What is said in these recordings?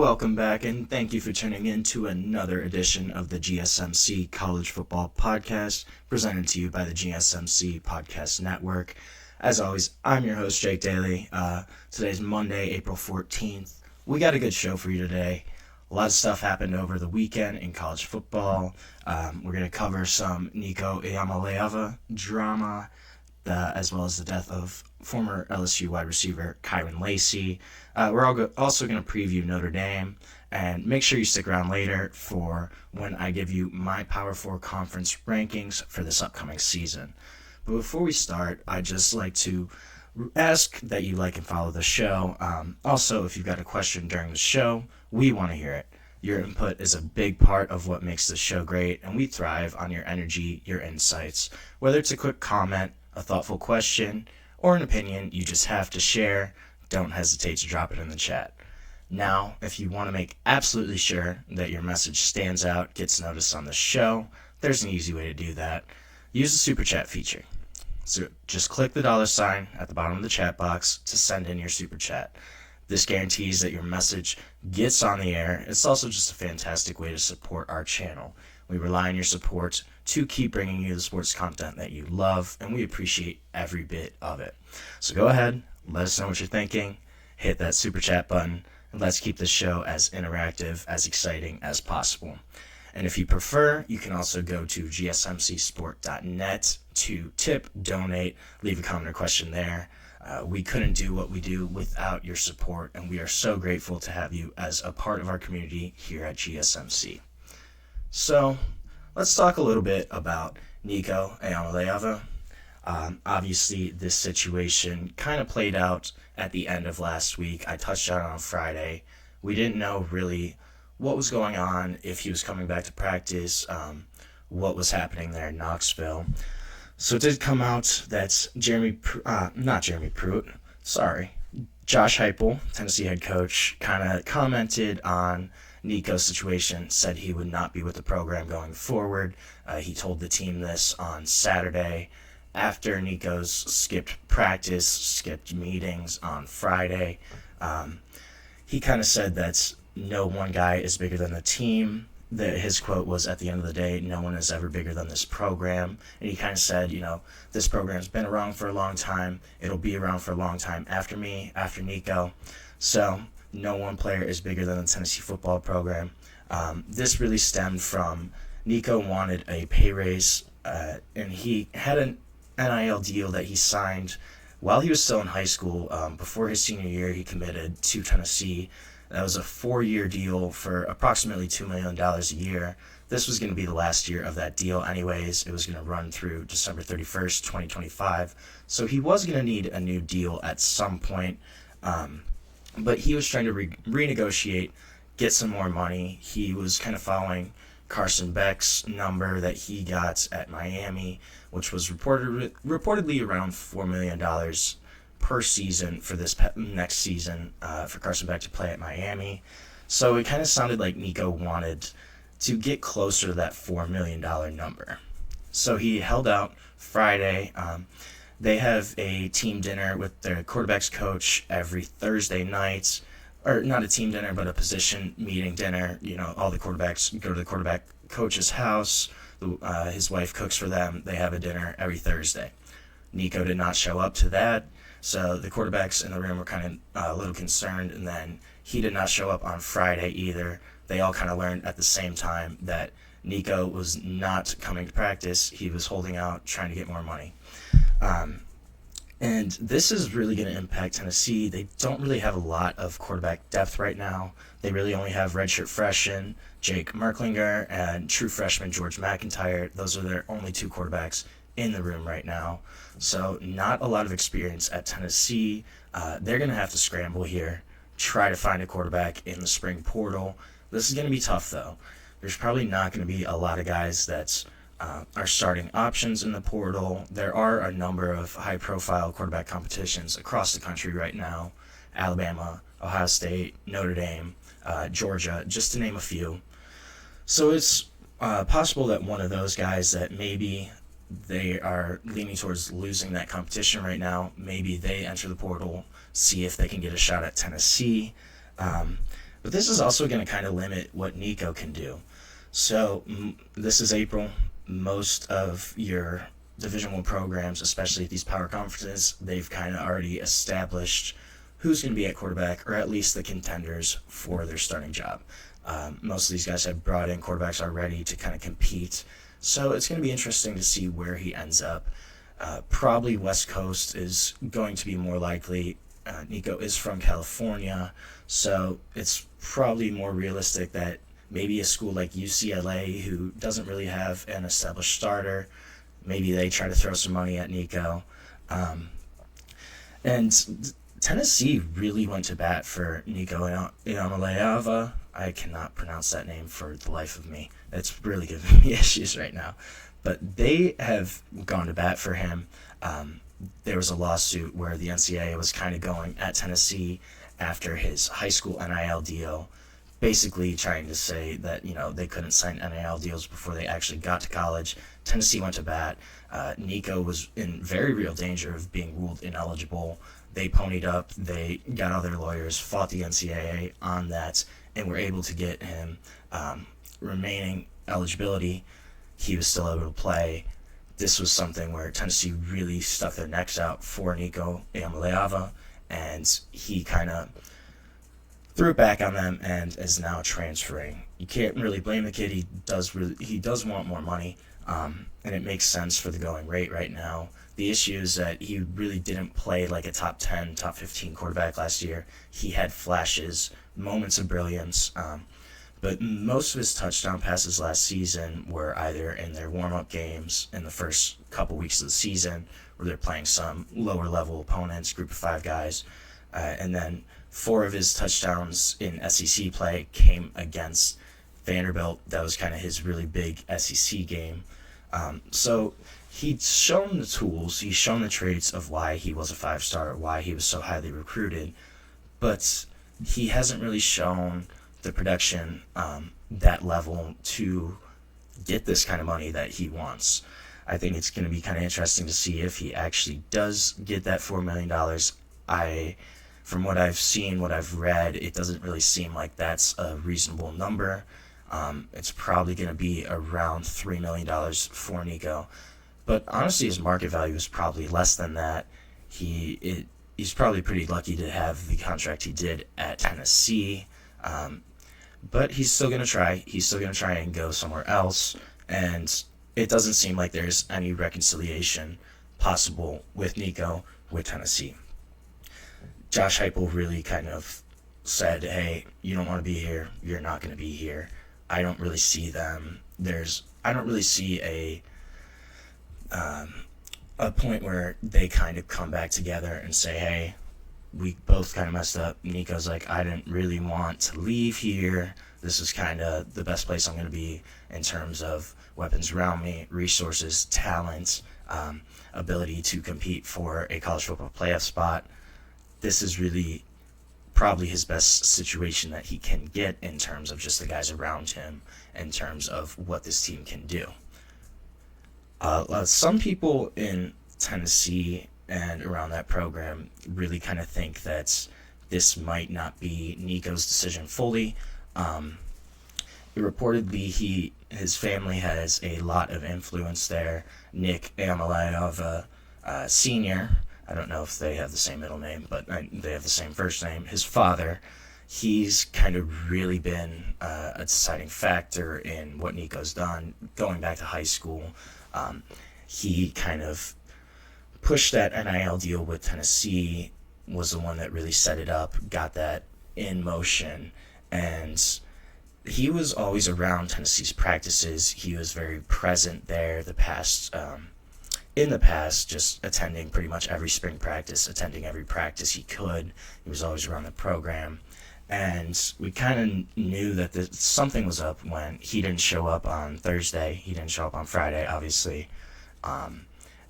Welcome back, and thank you for tuning in to another edition of the GSMC College Football Podcast, presented to you by the GSMC Podcast Network. As always, I'm your host, Jake Daly. Today's Monday, April 14th. We got a good show for you today. A lot of stuff happened over the weekend in college football. We're going to cover some Nico Iamaleava drama, as well as the death of former LSU wide receiver Kyren Lacy. We're also going to preview Notre Dame, and make sure you stick around later for when I give you my Power 4 conference rankings for this upcoming season. But before we start, I'd just like to ask that you like and follow the show. Also, if you've got a question during the show, we want to hear it. Your input is a big part of what makes this show great, and we thrive on your energy, your insights. Whether it's a quick comment, a thoughtful question, or an opinion you just have to share, don't hesitate to drop it in the chat. Now, if you want to make absolutely sure that your message stands out, gets noticed on the show, there's an easy way to do that. Use the super chat feature. So just click the $ at the bottom of the chat box to send in your super chat. This guarantees that your message gets on the air. It's also just a fantastic way to support our channel. We rely on your support to keep bringing you the sports content that you love, and we appreciate every bit of it. So go ahead, let us know what you're thinking, hit that super chat button, and let's keep this show as interactive, as exciting as possible. And if you prefer, you can also go to gsmcsport.net to tip, donate, leave a comment or question there. We couldn't do what we do without your support, and we are so grateful to have you as a part of our community here at GSMC. So, let's talk a little bit about Nico Iamaleava. Obviously, this situation kind of played out at the end of last week. I touched on it on Friday. We didn't know really what was going on, if he was coming back to practice, what was happening there in Knoxville. So it did come out that Josh Heupel, Tennessee head coach, kind of commented on Nico's situation, said he would not be with the program going forward. He told the team this on Saturday after Nico's skipped practice, skipped meetings on Friday. He kind of said that no one guy is bigger than the team. His quote was, at the end of the day, no one is ever bigger than this program. And he kind of said, this program's been around for a long time. It'll be around for a long time after me, after Nico. So no one player is bigger than the Tennessee football program. This really stemmed from Nico wanted a pay raise, and he had an NIL deal that he signed while he was still in high school. Before his senior year, he committed to Tennessee. That was a 4-year deal for approximately $2 million a year. This was going to be the last year of that deal anyways. It was going to run through December 31st, 2025. So he was going to need a new deal at some point. But he was trying to renegotiate, get some more money. He was kind of following Carson Beck's number that he got at Miami, which was reportedly around $4 million per season for this next season for Carson Beck to play at Miami. So it kind of sounded like Nico wanted to get closer to that $4 million number. So he held out Friday. They have a team dinner with their quarterback's coach every Thursday night, or not a team dinner, but a position meeting dinner. All the quarterbacks go to the quarterback coach's house. His wife cooks for them. They have a dinner every Thursday. Nico did not show up to that, so the quarterbacks in the room were kind of a little concerned, and then he did not show up on Friday either. They all kind of learned at the same time that Nico was not coming to practice. He was holding out, trying to get more money. And this is really going to impact Tennessee. They don't really have a lot of quarterback depth right now. They really only have redshirt freshman Jake Merklinger and true freshman George McIntyre. Those are their only two quarterbacks in the room right now. So not a lot of experience at Tennessee. They're going to have to scramble here, try to find a quarterback in the spring portal. This is going to be tough, though. There's probably not going to be a lot of guys that are starting options in the portal. There are a number of high-profile quarterback competitions across the country right now. Alabama, Ohio State, Notre Dame, Georgia, just to name a few. So it's possible that one of those guys that maybe they are leaning towards losing that competition right now, maybe they enter the portal, see if they can get a shot at Tennessee. But this is also going to kind of limit what Nico can do. So this is April. Most of your Division I programs, especially at these power conferences, they've kind of already established who's going to be at quarterback, or at least the contenders for their starting job. Most of these guys have brought in quarterbacks already to kind of compete. So it's going to be interesting to see where he ends up. Probably West Coast is going to be more likely. Nico is from California, so it's probably more realistic that maybe a school like UCLA, who doesn't really have an established starter, maybe they try to throw some money at Nico. And Tennessee really went to bat for Nico Iamaleava. I cannot pronounce that name for the life of me. It's really giving me issues right now. But they have gone to bat for him. There was a lawsuit where the NCAA was kind of going at Tennessee after his high school NIL deal, basically trying to say that, they couldn't sign NIL deals before they actually got to college. Tennessee went to bat. Nico was in very real danger of being ruled ineligible. They ponied up. They got all their lawyers, fought the NCAA on that, and were able to get him remaining eligibility. He was still able to play. This was something where Tennessee really stuck their necks out for Nico Iamaleava, and he kind of threw it back on them and is now transferring. You can't really blame the kid. He does want more money, and it makes sense for the going rate right now. The issue is that he really didn't play like a top 10, top 15 quarterback last year. He had flashes, moments of brilliance, but most of his touchdown passes last season were either in their warm-up games in the first couple weeks of the season, where they're playing some lower-level opponents, group of 5 guys, and then 4 of his touchdowns in SEC play came against Vanderbilt. That was kind of his really big SEC game. So he's shown the tools, he's shown the traits of why he was a 5-star, why he was so highly recruited, but he hasn't really shown the production, that level to get this kind of money that he wants. I think it's going to be kind of interesting to see if he actually does get that $4 million. From what I've seen, what I've read, it doesn't really seem like that's a reasonable number. It's probably going to be around $3 million for Nico. But honestly, his market value is probably less than that. He's probably pretty lucky to have the contract he did at Tennessee. But he's still going to try. He's still going to try and go somewhere else. And it doesn't seem like there's any reconciliation possible with Nico with Tennessee. Josh Heupel really kind of said, hey, you don't want to be here. You're not going to be here. I don't really see them. I don't really see a point where they kind of come back together and say, hey, we both kind of messed up. Nico's like, I didn't really want to leave here. This is kind of the best place I'm going to be in terms of weapons around me, resources, talent, ability to compete for a college football playoff spot. This is really probably his best situation that he can get in terms of just the guys around him, in terms of what this team can do. Some people in Tennessee and around that program really kind of think that this might not be Nico's decision fully. Reportedly, his family has a lot of influence there. Nick Iamaleava Sr., I don't know if they have the same middle name, but they have the same first name. His father, he's kind of really been a deciding factor in what Nico's done. Going back to high school, he kind of pushed that NIL deal with Tennessee, was the one that really set it up, got that in motion, and he was always around Tennessee's practices. He was very present there in the past, just attending pretty much every spring practice, attending every practice he could. He was always around the program, and we kind of knew that something was up when he didn't show up on Thursday. He didn't show up on Friday, obviously.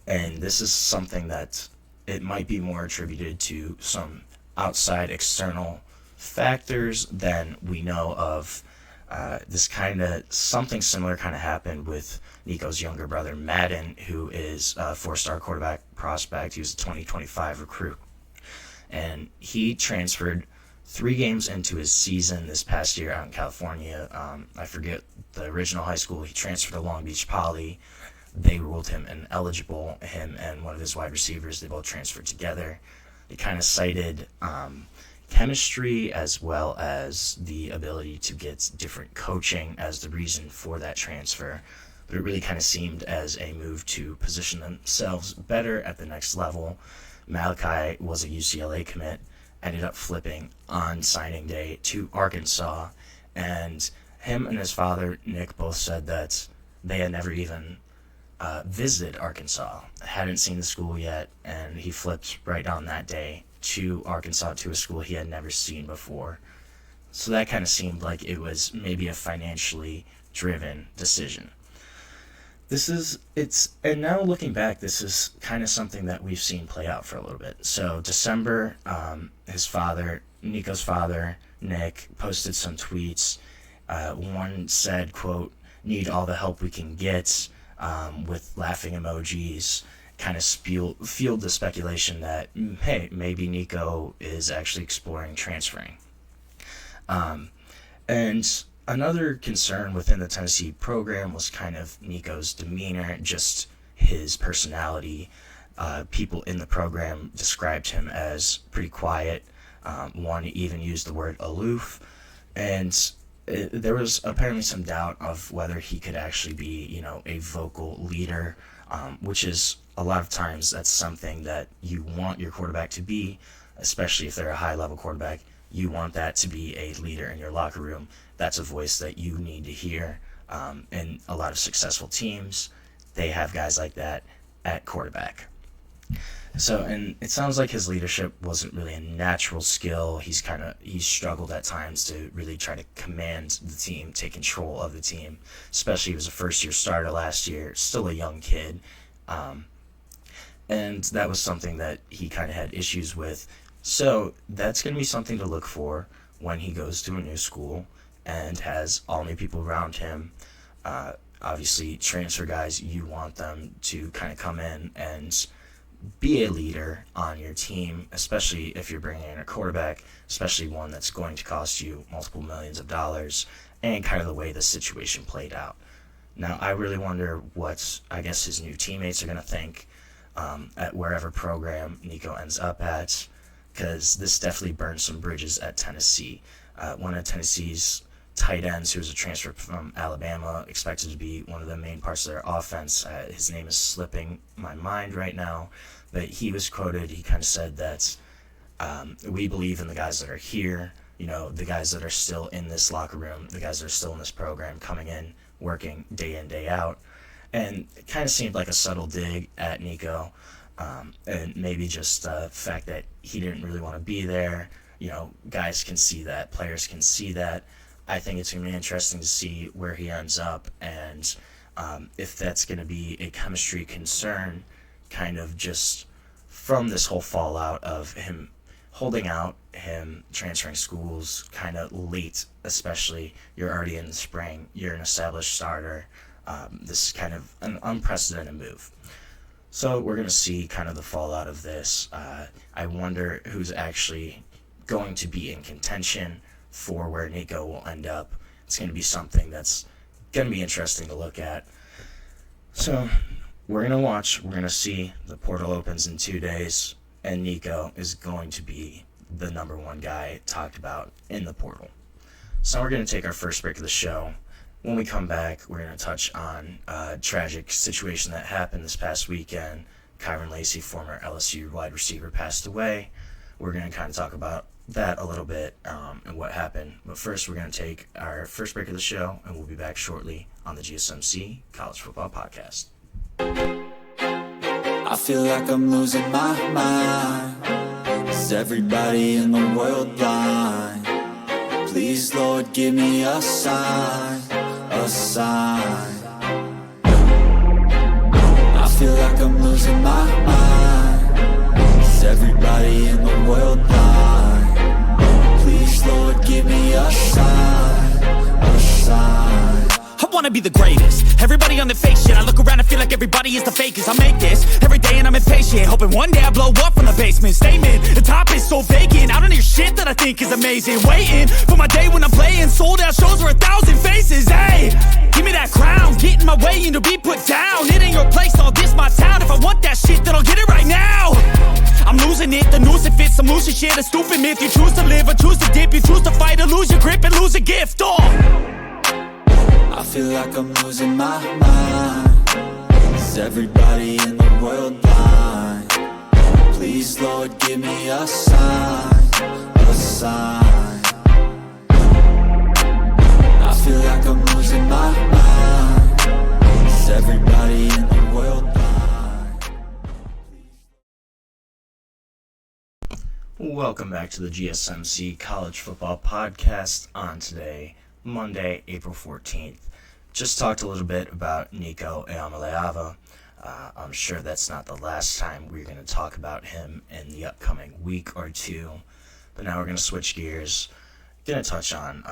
And this is something that it might be more attributed to some outside external factors than we know of. Something similar kind of happened with Nico's younger brother, Madden, who is a 4-star quarterback prospect. He was a 2025 recruit. And he transferred 3 games into his season this past year out in California, I forget the original high school, he transferred to Long Beach Poly. They ruled him ineligible. Him and one of his wide receivers, they both transferred together. They kind of cited chemistry as well as the ability to get different coaching as the reason for that transfer. But it really kind of seemed as a move to position themselves better at the next level. Malachi was a UCLA commit, ended up flipping on signing day to Arkansas, and him and his father, Nick, both said that they had never even visited Arkansas, hadn't seen the school yet, and he flipped right on that day to Arkansas, to a school he had never seen before. So that kind of seemed like it was maybe a financially driven decision. And now looking back, this is kind of something that we've seen play out for a little bit. So December, his father, Nico's father, Nick, posted some tweets. One said, quote, "Need all the help we can get," with laughing emojis, kind of fueled the speculation that, hey, maybe Nico is actually exploring transferring. And another concern within the Tennessee program was kind of Nico's demeanor, just his personality. People in the program described him as pretty quiet. One even used the word aloof. And there was apparently some doubt of whether he could actually be, a vocal leader, which is a lot of times that's something that you want your quarterback to be, especially if they're a high-level quarterback. You want that to be a leader in your locker room. That's a voice that you need to hear. And a lot of successful teams, they have guys like that at quarterback. So, and it sounds like his leadership wasn't really a natural skill. He's struggled at times to really try to command the team, take control of the team, especially he was a first-year starter last year, still a young kid. And that was something that he kind of had issues with. So that's going to be something to look for when he goes to a new school and has all new people around him. Obviously, transfer guys, you want them to kind of come in and be a leader on your team, especially if you're bringing in a quarterback, especially one that's going to cost you multiple millions of dollars, and kind of the way the situation played out. Now, I really wonder what, his new teammates are going to think at wherever program Nico ends up at, because this definitely burned some bridges at Tennessee. One of Tennessee's tight ends, who was a transfer from Alabama, expected to be one of the main parts of their offense. His name is slipping my mind right now, but he was quoted. He kind of said that we believe in the guys that are here, the guys that are still in this locker room, the guys that are still in this program, coming in, working day in, day out. And it kind of seemed like a subtle dig at Nico, and maybe just the fact that he didn't really want to be there. Guys can see that, players can see that. I think it's going to be interesting to see where he ends up, and if that's going to be a chemistry concern, kind of just from this whole fallout of him holding out, him transferring schools kind of late, especially. You're already in the spring, you're an established starter. This is kind of an unprecedented move. So we're going to see kind of the fallout of this. I wonder who's actually going to be in contention for where Nico will end up. It's going to be something that's going to be interesting to look at. So we're going to watch. We're going to see. The portal opens in 2 days, and Nico is going to be the number one guy talked about in the portal. So we're going to take our first break of the show. When we come back, we're going to touch on a tragic situation that happened this past weekend. Kyren Lacy, former LSU wide receiver, passed away. We're going to kind of talk about that a little bit and what happened. But first, we're going to take our first break of the show, and we'll be back shortly on the GSMC College Football Podcast. I feel like I'm losing my mind. Is everybody in the world blind? Please, Lord, give me a sign, a sign. I feel like I'm losing my mind. Is everybody in the world blind? Please, Lord, give me a sign, a sign. I wanna wanna be the greatest. Everybody on the fake shit, I look around and feel like everybody is the fakest. I make this every day and I'm impatient, hoping one day I blow up from the basement. Statement, the top is so vacant, I don't hear shit that I think is amazing. Waiting for my day when I'm playing sold out shows for 1,000 faces. Hey, give me that crown, get in my way and to be put down. It ain't your place, all this my town. If I want that shit, then I'll get it right now. I'm losing it, the noose it fits, some losing shit, a stupid myth. You choose to live or choose to dip, you choose to fight or lose your grip and lose a gift. I feel like I'm losing my mind. Is everybody in the world blind? Please, Lord, give me a sign, a sign. I feel like I'm losing my mind. Is everybody in the world blind? Welcome back to the GSMC College Football Podcast on today, Monday, April 14th. Just talked a little bit about Nico Iamaleava. I'm sure that's not the last time we're going to talk about him in the upcoming week or two. But now we're going to switch gears. Going to touch on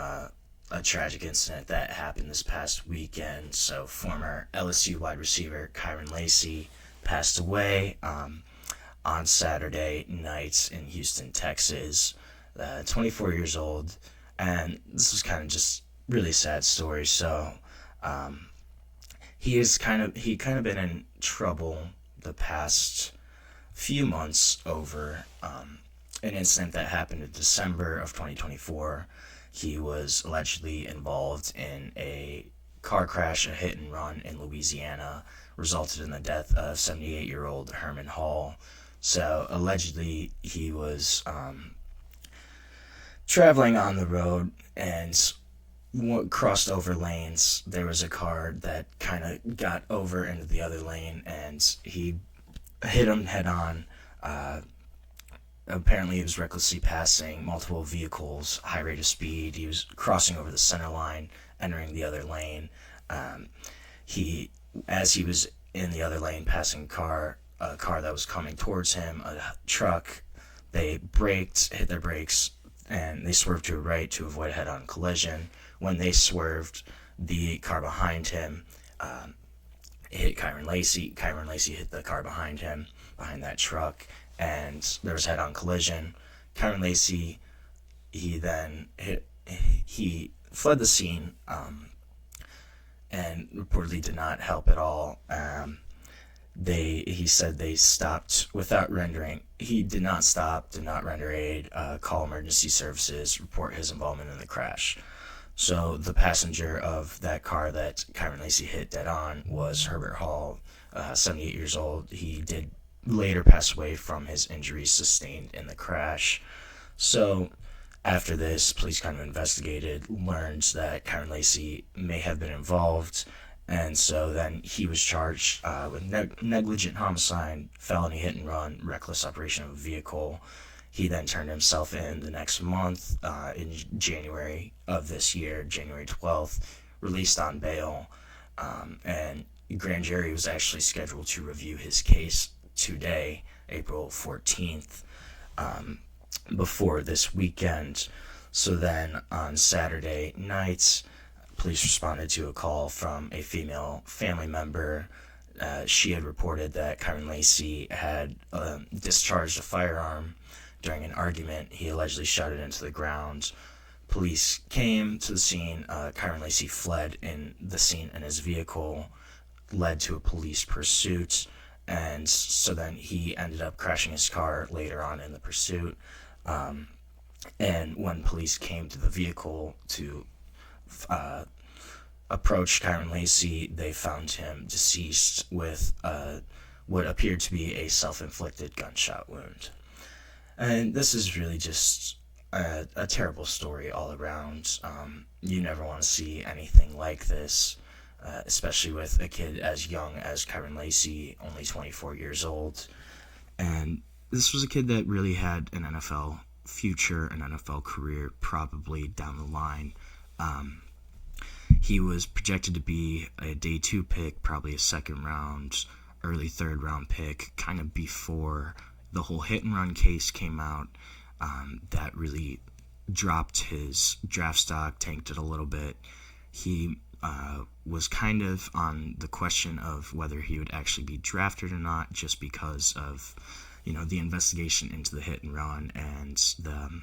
a tragic incident that happened this past weekend. So former LSU wide receiver Kyren Lacy passed away on Saturday night in Houston, Texas. 24 years old. And this was kind of just really sad story. So he kind of been in trouble the past few months over an incident that happened in December of 2024. He was allegedly involved in a car crash, a hit and run in Louisiana, resulted in the death of 78-year-old Herman Hall. So allegedly he was traveling on the road and crossed over lanes. There was a car that kind of got over into the other lane and he hit him head on. Apparently he was recklessly passing multiple vehicles, high rate of speed. He was crossing over the center line, entering the other lane. As he was in the other lane passing a car that was coming towards him, a truck, they hit their brakes, and they swerved to the right to avoid a head-on collision. When they swerved, the car behind him hit Kyren Lacy. Kyren Lacy hit the car behind him, behind that truck, and there was a head-on collision. Kyren Lacy, he fled the scene and reportedly did not help at all. He said they stopped without rendering. He did not stop, did not render aid, call emergency services, report his involvement in the crash. So the passenger of that car that Kyren Lacy hit dead on was Herbert Hall, 78 years old. He did later pass away from his injuries sustained in the crash. So after this, police kind of investigated, learned that Kyren Lacy may have been involved, and so then he was charged with negligent homicide, felony hit and run, reckless operation of a vehicle. He then turned himself in the next month, in January of this year, January 12th, released on bail, and grand jury was actually scheduled to review his case today, April 14th, before this weekend. So then on Saturday night, police responded to a call from a female family member. She had reported that Kyren Lacy had discharged a firearm during an argument. He allegedly shot it into the ground. Police came to the scene. Kyren Lacy fled in the scene in his vehicle, led to a police pursuit, and so then he ended up crashing his car later on in the pursuit. And when police came to the vehicle to approach Kyren Lacy, they found him deceased with what appeared to be a self-inflicted gunshot wound. And this is really just a terrible story all around. You never want to see anything like this, especially with a kid as young as Kyren Lacy, only 24 years old. And this was a kid that really had an NFL future, an NFL career probably down the line. He was projected to be a day 2 pick, probably a second round, early third round pick, kind of before the whole hit and run case came out. That really dropped his draft stock, tanked it a little bit. He was kind of on the question of whether he would actually be drafted or not, just because of, the investigation into the hit and run and the,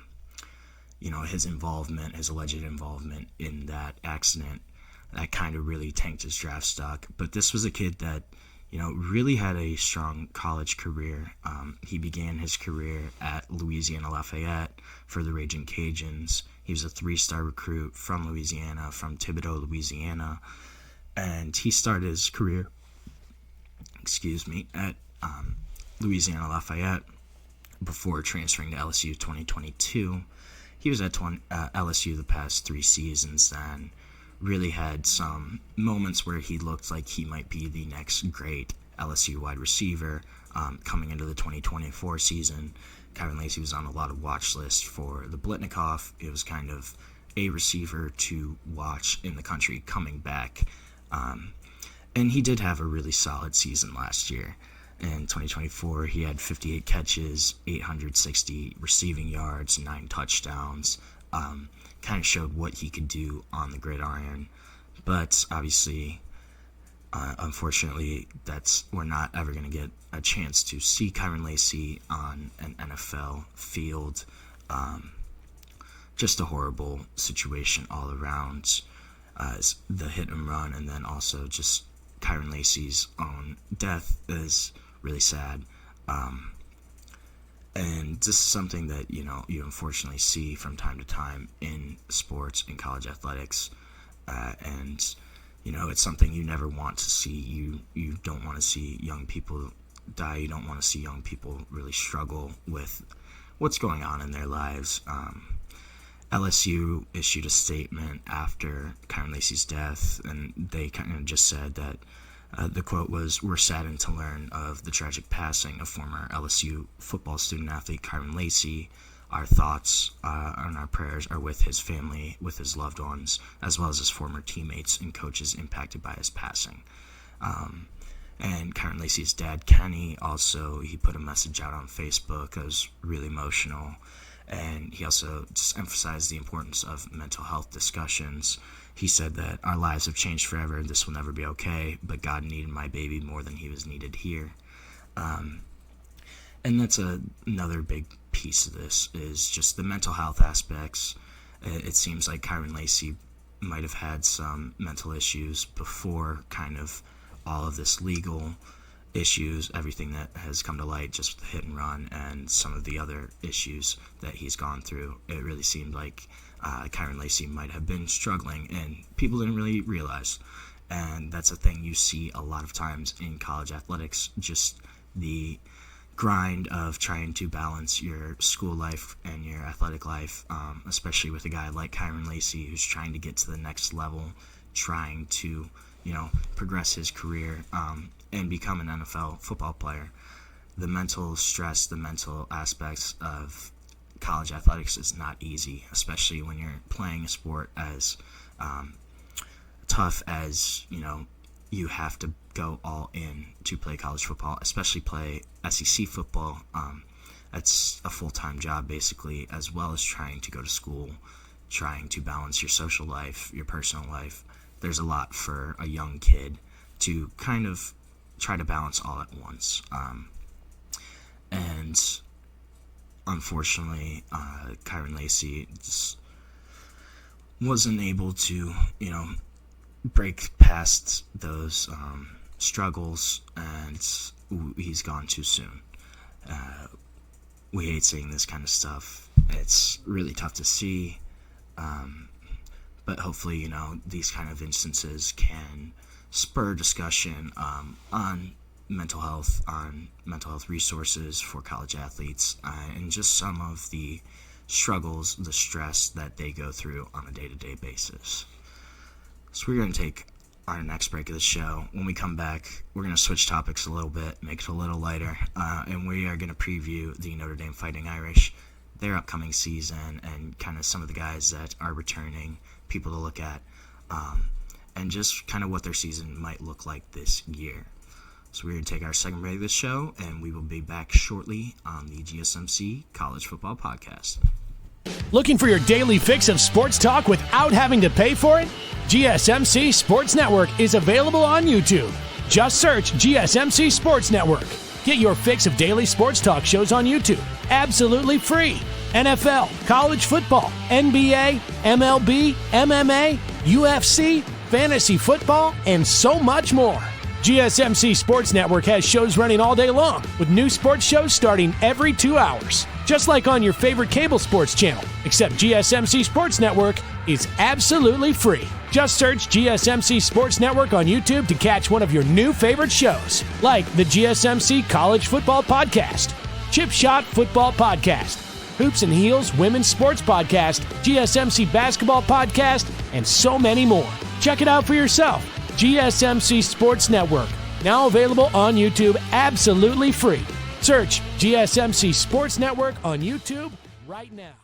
his alleged involvement in that accident. That kind of really tanked his draft stock. But this was a kid that, really had a strong college career. He began his career at Louisiana Lafayette for the Raging Cajuns. He was a 3-star recruit from Louisiana, from Thibodaux, Louisiana. And he started his career, at Louisiana Lafayette before transferring to LSU 2022. He was at LSU the past 3 seasons and really had some moments where he looked like he might be the next great LSU wide receiver coming into the 2024 season. Kyren Lacy was on a lot of watch lists for the Blitnikoff. It was kind of a receiver to watch in the country coming back. And he did have a really solid season last year. In 2024, he had 58 catches, 860 receiving yards, 9 touchdowns. Kind of showed what he could do on the gridiron. But obviously, unfortunately, we're not ever going to get a chance to see Kyren Lacy on an NFL field. Just a horrible situation all around. The hit and run, and then also just Kyren Lacy's own death is really sad. And this is something that, you unfortunately see from time to time in sports, in college athletics. And, it's something you never want to see. You don't want to see young people die. You don't want to see young people really struggle with what's going on in their lives. LSU issued a statement after Kyren Lacy's death, and they kind of just said that the quote was, "We're saddened to learn of the tragic passing of former LSU football student-athlete Kyren Lacy. Our thoughts and our prayers are with his family, with his loved ones, as well as his former teammates and coaches impacted by his passing." And Kyren Lacy's dad, Kenny, also, he put a message out on Facebook that was really emotional. And he also just emphasized the importance of mental health discussions. He said that our lives have changed forever. This will never be okay, but God needed my baby more than he was needed here. And that's another big piece of this is just the mental health aspects. It seems like Kyren Lacy might have had some mental issues before kind of all of this legal issues, everything that has come to light, just the hit and run and some of the other issues that he's gone through. It really seemed like Kyren Lacy might have been struggling, and people didn't really realize. And that's a thing you see a lot of times in college athletics, just the grind of trying to balance your school life and your athletic life, especially with a guy like Kyren Lacy who's trying to get to the next level, trying to, progress his career and become an NFL football player. The mental stress, the mental aspects of college athletics is not easy, especially when you're playing a sport as tough as, you have to go all in to play college football, especially play SEC football. That's a full-time job, basically, as well as trying to go to school, trying to balance your social life, your personal life. There's a lot for a young kid to kind of try to balance all at once. And unfortunately, Kyren Lacy just wasn't able to, break past those struggles, and he's gone too soon. We hate seeing this kind of stuff. It's really tough to see, but hopefully, these kind of instances can spur discussion on mental health resources for college athletes, and just some of the struggles, the stress that they go through on a day-to-day basis. So we're going to take our next break of the show. When we come back, we're going to switch topics a little bit, make it a little lighter, and we are going to preview the Notre Dame Fighting Irish, their upcoming season, and kind of some of the guys that are returning, people to look at, and just kind of what their season might look like this year. So we're going to take our second break of the show, and we will be back shortly on the GSMC College Football Podcast. Looking for your daily fix of sports talk without having to pay for it? GSMC Sports Network is available on YouTube. Just search GSMC Sports Network. Get your fix of daily sports talk shows on YouTube, absolutely free. NFL, college football, NBA, MLB, MMA, UFC, fantasy football, and so much more. GSMC Sports Network has shows running all day long, with new sports shows starting every 2 hours. Just like on your favorite cable sports channel, except GSMC Sports Network is absolutely free. Just search GSMC Sports Network on YouTube to catch one of your new favorite shows, like the GSMC College Football Podcast, Chip Shot Football Podcast, Hoops and Heels Women's Sports Podcast, GSMC Basketball Podcast, and so many more. Check it out for yourself. GSMC Sports Network, now available on YouTube absolutely free. Search GSMC Sports Network on YouTube right now.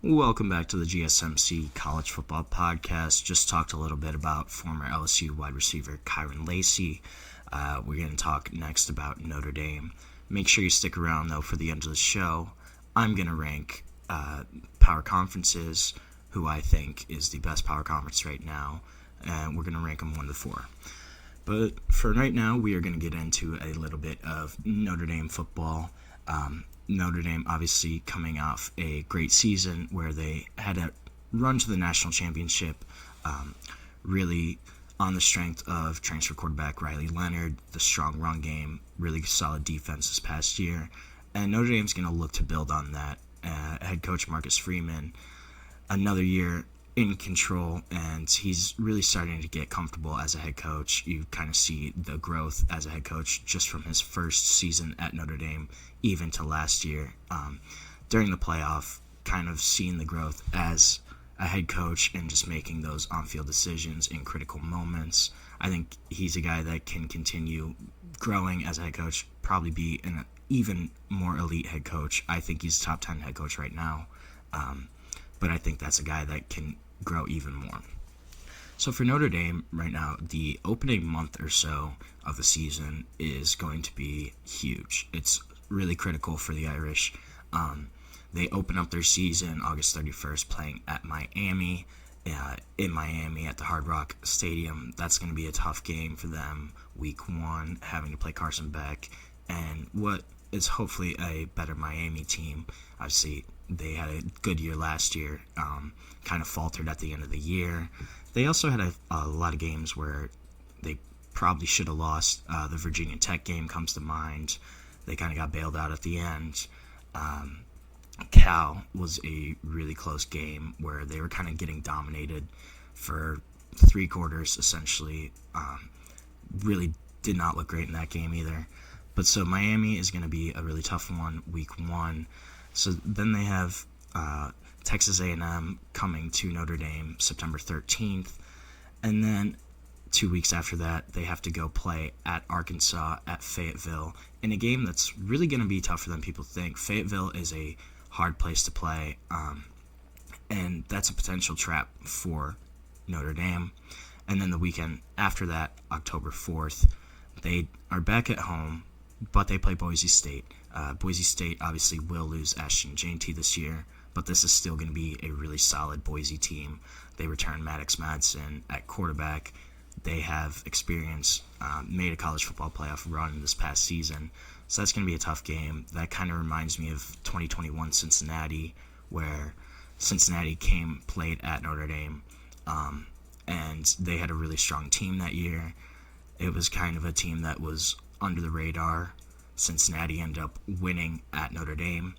Welcome back to the GSMC College Football Podcast. Just talked a little bit about former LSU wide receiver Kyren Lacy. We're going to talk next about Notre Dame. Make sure you stick around, though, for the end of the show. I'm going to rank power conferences, who I think is the best power conference right now, and we're going to rank them 1 to 4. But for right now, we are going to get into a little bit of Notre Dame football. Notre Dame obviously coming off a great season where they had a run to the national championship, really on the strength of transfer quarterback Riley Leonard, the strong run game, really solid defense this past year. And Notre Dame's going to look to build on that. Head coach Marcus Freeman, another year in control, and he's really starting to get comfortable as a head coach. You kind of see the growth as a head coach just from his first season at Notre Dame, even to last year. During the playoff, kind of seeing the growth as a head coach and just making those on-field decisions in critical moments. I think he's a guy that can continue growing as a head coach, probably be an even more elite head coach. I think he's top 10 head coach right now, but I think that's a guy that can grow even more. So for Notre Dame right now, the opening month or so of the season is going to be huge. It's really critical for the Irish. They open up their season August 31st playing at Miami, in Miami at the Hard Rock Stadium. That's going to be a tough game for them. Week 1, having to play Carson Beck and what is hopefully a better Miami team. Obviously, they had a good year last year, kind of faltered at the end of the year. They also had a lot of games where they probably should have lost. The Virginia Tech game comes to mind. They kind of got bailed out at the end. Cal was a really close game where they were kind of getting dominated for 3 quarters, essentially. Really did not look great in that game either. But so Miami is going to be a really tough one, week 1. So then they have Texas A&M coming to Notre Dame September 13th. And then 2 weeks after that, they have to go play at Arkansas at Fayetteville in a game that's really going to be tougher than people think. Fayetteville is a hard place to play, and that's a potential trap for Notre Dame. And then the weekend after that, October 4th, they are back at home, but they play Boise State. Boise State obviously will lose Ashton Jeanty this year, but this is still going to be a really solid Boise team. They return Maddox Madsen at quarterback. They have experience, made a college football playoff run this past season, so that's going to be a tough game. That kind of reminds me of 2021 Cincinnati, where Cincinnati played at Notre Dame, and they had a really strong team that year. It was kind of a team that was under the radar. Cincinnati ended up winning at Notre Dame.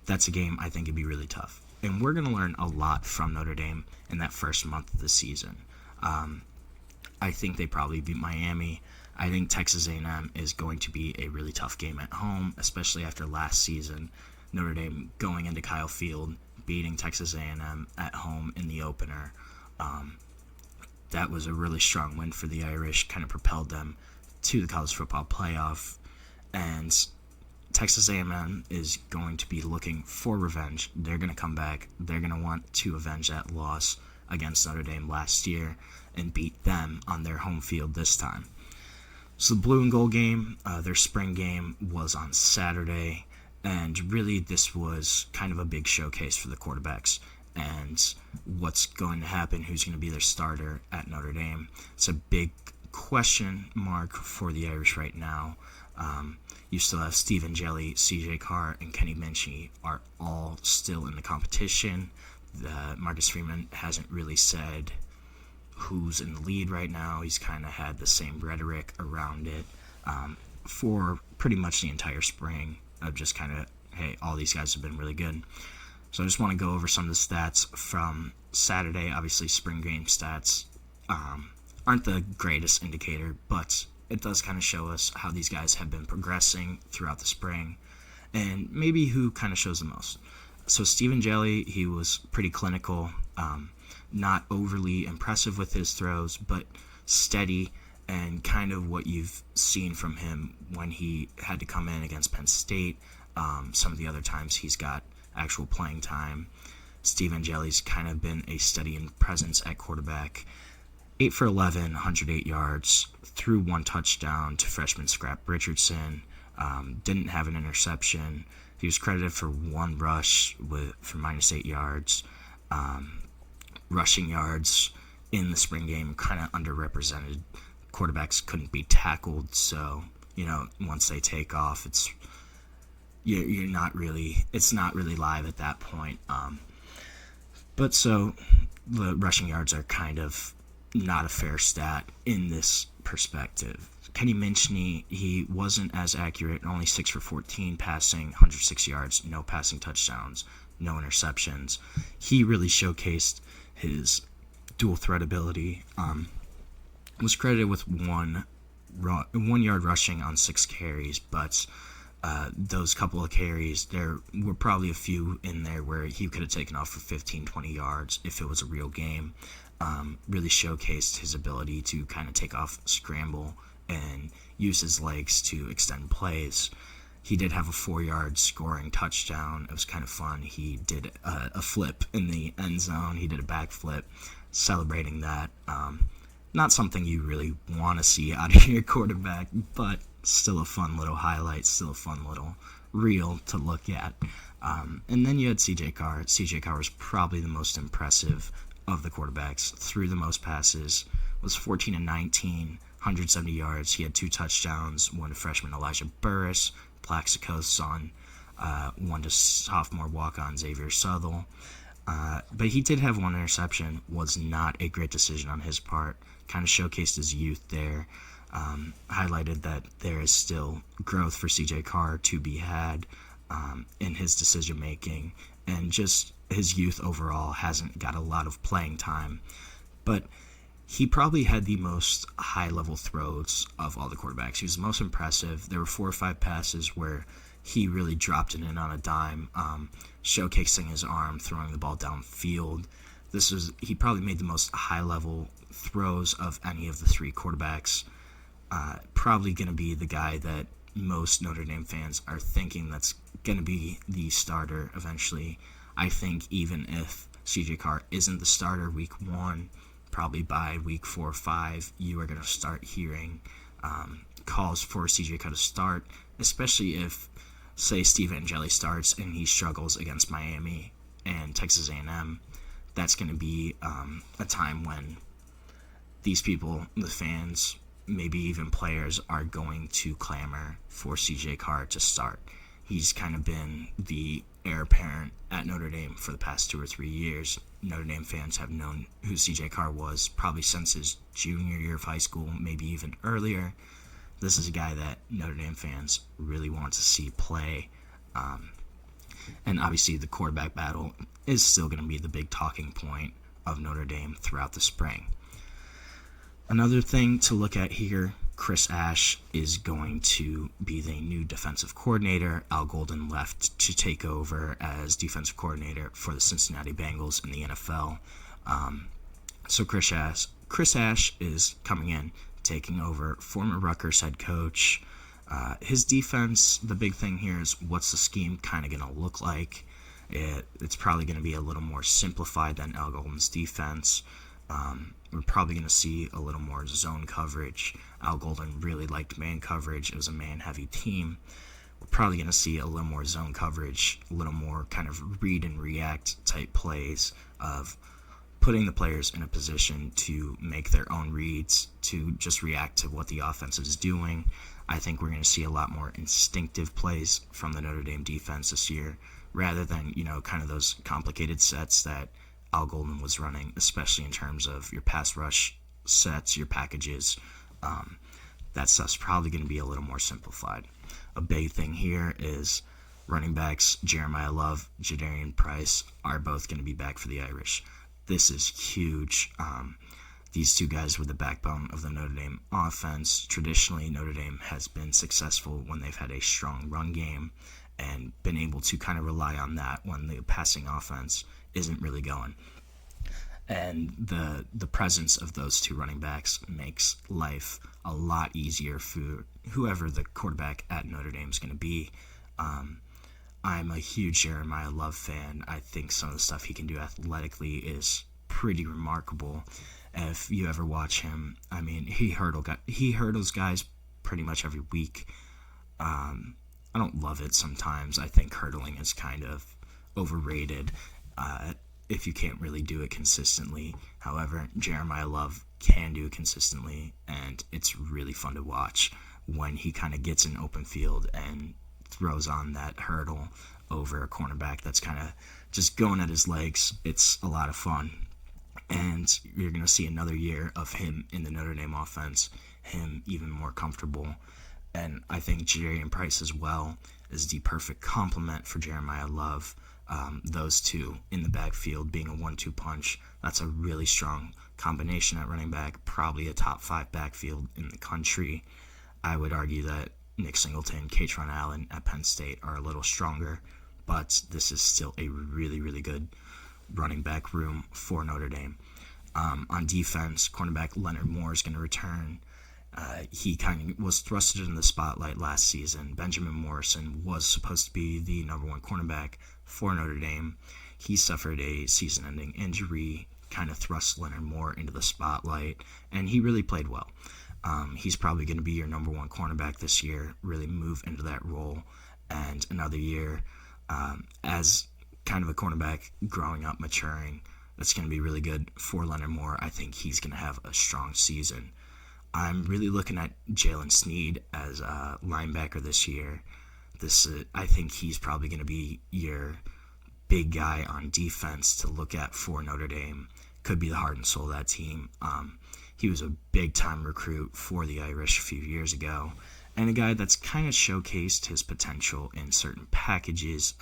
That's a game I think would be really tough. And we're going to learn a lot from Notre Dame in that first month of the season. I think they probably beat Miami. I think Texas A&M is going to be a really tough game at home, especially after last season. Notre Dame going into Kyle Field, beating Texas A&M at home in the opener. That was a really strong win for the Irish, kind of propelled them to the college football playoff. And Texas A&M is going to be looking for revenge. They're going to come back. They're going to want to avenge that loss against Notre Dame last year and beat them on their home field this time. So the blue and gold game, their spring game, was on Saturday, and really this was kind of a big showcase for the quarterbacks and what's going to happen, who's going to be their starter at Notre Dame. It's a big question mark for the Irish right now. You still have Stephen Jelly, CJ Carr, and Kenny Minchey are all still in the competition. Marcus Freeman hasn't really said who's in the lead right now. He's kind of had the same rhetoric around it for pretty much the entire spring of just kind of, hey, all these guys have been really good. So I just want to go over some of the stats from Saturday. Obviously, spring game stats aren't the greatest indicator, but it does kind of show us how these guys have been progressing throughout the spring and maybe who kind of shows the most. So Stephen Jelly, he was pretty clinical, not overly impressive with his throws, but steady and kind of what you've seen from him when he had to come in against Penn State. Some of the other times he's got actual playing time. Stephen Jelly's kind of been a steady presence at quarterback. 8 for 11, 108 yards, threw 1 touchdown to freshman Scrap Richardson. Didn't have an interception. He was credited for 1 rush for -8 yards. Rushing yards in the spring game kind of underrepresented. Quarterbacks couldn't be tackled, so once they take off, it's not really live at that point. But so the rushing yards are kind of not a fair stat in this perspective. Kenny Minchey, he wasn't as accurate, only 6 for 14 passing, 106 yards, no passing touchdowns, no interceptions. He really showcased his dual threat ability. Was credited with 1 yard rushing on 6 carries, but those couple of carries, there were probably a few in there where he could have taken off for 15, 20 yards if it was a real game. Really showcased his ability to kind of take off, scramble, and use his legs to extend plays. He did have a 4-yard scoring touchdown. It was kind of fun. He did a flip in the end zone. He did a backflip, celebrating that. Not something you really want to see out of your quarterback, but still a fun little highlight, still a fun little reel to look at. And then you had CJ Carr. CJ Carr was probably the most impressive of the quarterbacks. Threw the most passes, was 14 and 19, 170 yards. He had 2 touchdowns, 1 to freshman Elijah Burris, Plaxico's son, 1 to sophomore walk-on Xavier Southall. But he did have 1 interception. Was not a great decision on his part. Kind of showcased his youth there. Highlighted that there is still growth for CJ Carr to be had in his decision making, and just his youth overall hasn't got a lot of playing time. But he probably had the most high-level throws of all the quarterbacks. He was the most impressive. There were 4 or 5 passes where he really dropped it in on a dime, showcasing his arm, throwing the ball downfield. He probably made the most high-level throws of any of the 3 quarterbacks. Probably going to be the guy that most Notre Dame fans are thinking that's going to be the starter eventually. I think even if CJ Carr isn't the starter week 1, probably by week 4 or 5, you are going to start hearing calls for CJ Carr to start, especially if, say, Steve Angeli starts and he struggles against Miami and Texas A&M. That's going to be a time when these people, the fans, maybe even players, are going to clamor for CJ Carr to start. He's kind of been the heir apparent at Notre Dame for the past 2 or 3 years. Notre Dame fans have known who CJ Carr was probably since his junior year of high school, maybe even earlier. This is a guy that Notre Dame fans really want to see play. And obviously the quarterback battle is still going to be the big talking point of Notre Dame throughout the spring. Another thing to look at here, Chris Ash is going to be the new defensive coordinator. Al Golden left to take over as defensive coordinator for the Cincinnati Bengals in the NFL. So Chris Ash is coming in, taking over former Rutgers head coach. His defense, the big thing here is what's the scheme kind of going to look like. It's probably going to be a little more simplified than Al Golden's defense. We're probably going to see a little more zone coverage. Al Golden really liked man coverage. It was a man-heavy team. We're probably going to see a little more zone coverage, a little more kind of read and react type plays of putting the players in a position to make their own reads, to just react to what the offense is doing. I think we're going to see a lot more instinctive plays from the Notre Dame defense this year, rather than, kind of those complicated sets that Al Golden was running, especially in terms of your pass rush sets, your packages. That stuff's probably going to be a little more simplified. A big thing here is running backs Jeremiah Love, Jadarian Price are both going to be back for the Irish. This is huge. These two guys were the backbone of the Notre Dame offense. Traditionally, Notre Dame has been successful when they've had a strong run game and been able to kind of rely on that when the passing offense isn't really going. And the presence of those two running backs makes life a lot easier for whoever the quarterback at Notre Dame is going to be. I'm a huge Jeremiah Love fan. I think some of the stuff he can do athletically is pretty remarkable. And if you ever watch him, I mean, he hurdles guys pretty much every week. I don't love it sometimes. I think hurdling is kind of overrated if you can't really do it consistently. However, Jeremiah Love can do it consistently, and it's really fun to watch when he kind of gets in open field and throws on that hurdle over a cornerback that's kind of just going at his legs. It's a lot of fun. And you're going to see another year of him in the Notre Dame offense, him even more comfortable. And I think Jadarian Price as well is the perfect complement for Jeremiah Love. Those two in the backfield being a 1-2 punch, that's a really strong combination at running back, probably a top 5 backfield in the country. I would argue that Nick Singleton, Katron Allen at Penn State are a little stronger, but this is still a really, really good running back room for Notre Dame. On defense, cornerback Leonard Moore is going to return. He kind of was thrusted in the spotlight last season. Benjamin Morrison was supposed to be the number 1 cornerback for Notre Dame. He suffered a season-ending injury, kind of thrust Leonard Moore into the spotlight, and he really played well. He's probably going to be your number 1 cornerback this year, really move into that role. And another year as kind of a cornerback growing up, maturing, that's going to be really good for Leonard Moore. I think he's going to have a strong season. I'm really looking at Jalen Sneed as a linebacker this year. I think he's probably going to be your big guy on defense to look at for Notre Dame. Could be the heart and soul of that team. He was a big-time recruit for the Irish a few years ago, and a guy that's kind of showcased his potential in certain packages,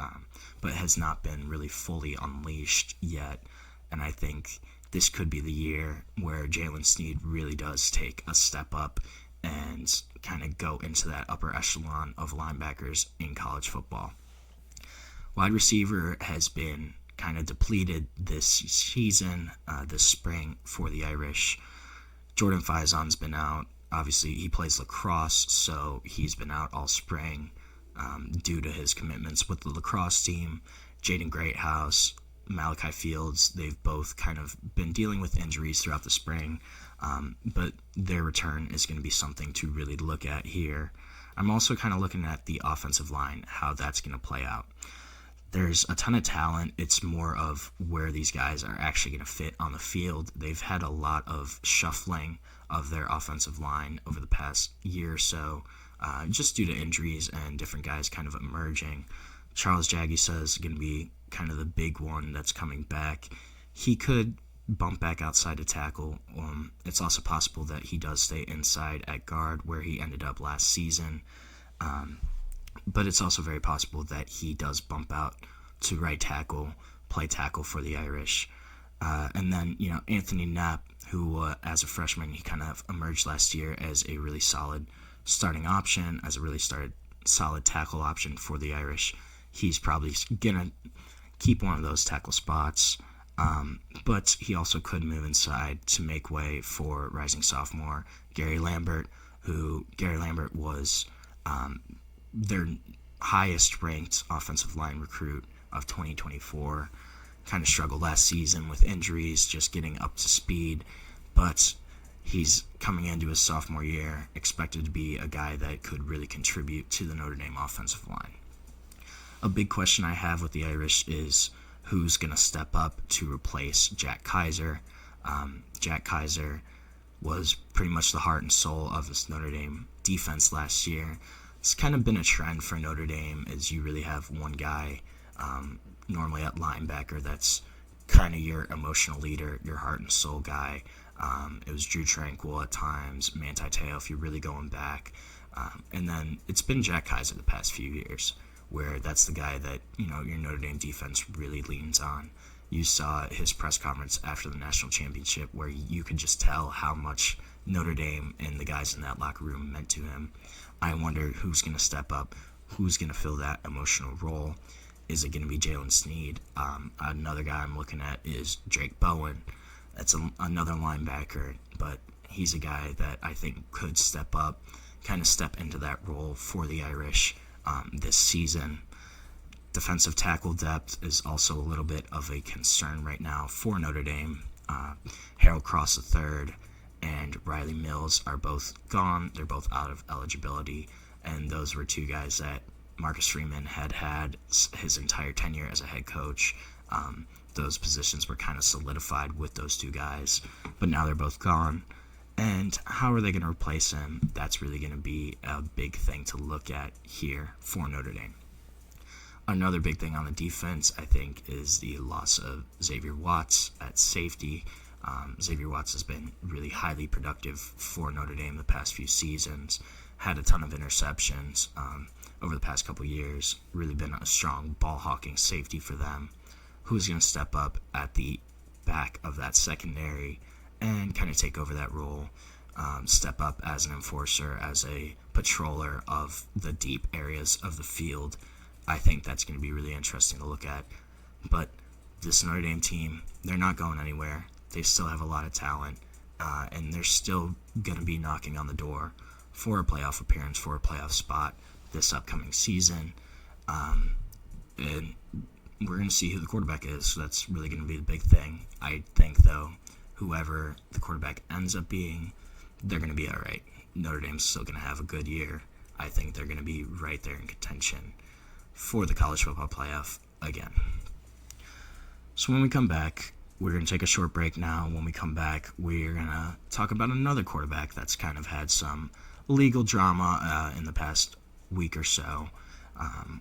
but has not been really fully unleashed yet. And I think this could be the year where Jalen Sneed really does take a step up and kind of go into that upper echelon of linebackers in college football. Wide receiver has been kind of depleted this season, this spring for the Irish. Jordan Faison's been out. Obviously, he plays lacrosse, so he's been out all spring due to his commitments with the lacrosse team. Jaden Greathouse, Malachi Fields, they've both kind of been dealing with injuries throughout the spring, but their return is going to be something to really look at here. I'm also kind of looking at the offensive line, how that's going to play out. There's a ton of talent. It's more of where these guys are actually going to fit on the field. They've had a lot of shuffling of their offensive line over the past year or so, just due to injuries and different guys kind of emerging. Charles Jagisa is going to be kind of the big one that's coming back. He could bump back outside to tackle. It's also possible that he does stay inside at guard where he ended up last season. But it's also very possible that he does bump out to right tackle, play tackle for the Irish. And then, Anthony Knapp, who as a freshman, he kind of emerged last year as a really solid starting option, as a really solid tackle option for the Irish. He's probably going to keep one of those tackle spots, but he also could move inside to make way for rising sophomore Gary Lambert, who Gary Lambert was their highest ranked offensive line recruit of 2024. kind of struggled last season with injuries, just getting up to speed, but he's coming into his sophomore year, expected to be a guy that could really contribute to the Notre Dame offensive line. A big question I have with the Irish is who's going to step up to replace Jack Kaiser. Jack Kaiser was pretty much the heart and soul of this Notre Dame defense last year. It's kind of been a trend for Notre Dame, as you really have one guy, normally at linebacker, that's kind of your emotional leader, your heart and soul guy. It was Drew Tranquil at times, Manti Te'o if you're really going back. And then it's been Jack Kaiser the past few years, where that's the guy that, your Notre Dame defense really leans on. You saw his press conference after the national championship where you could just tell how much Notre Dame and the guys in that locker room meant to him. I wonder who's going to step up, who's going to fill that emotional role. Is it going to be Jalen Sneed? Another guy I'm looking at is Drake Bowen. That's another linebacker, but he's a guy that I think could step up, kind of step into that role for the Irish this season. Defensive tackle depth is also a little bit of a concern right now for Notre Dame. Harold Cross III and Riley Mills are both gone. They're both out of eligibility, and those were two guys that Marcus Freeman had his entire tenure as a head coach. Those positions were kind of solidified with those two guys, but now they're both gone. And how are they going to replace him? That's really going to be a big thing to look at here for Notre Dame. Another big thing on the defense, I think, is the loss of Xavier Watts at safety. Xavier Watts has been really highly productive for Notre Dame the past few seasons, had a ton of interceptions over the past couple years, really been a strong ball-hawking safety for them. Who's going to step up at the back of that secondary and kind of take over that role, step up as an enforcer, as a patroller of the deep areas of the field? I think that's going to be really interesting to look at. But this Notre Dame team, they're not going anywhere. They still have a lot of talent, and they're still going to be knocking on the door for a playoff appearance, for a playoff spot this upcoming season. And we're going to see who the quarterback is, so that's really going to be the big thing. I think, though, whoever the quarterback ends up being, they're going to be all right. Notre Dame's still going to have a good year. I think they're going to be right there in contention for the college football playoff again. So when we come back, we're going to take a short break now. When we come back, we're going to talk about another quarterback that's kind of had some legal drama in the past week or so.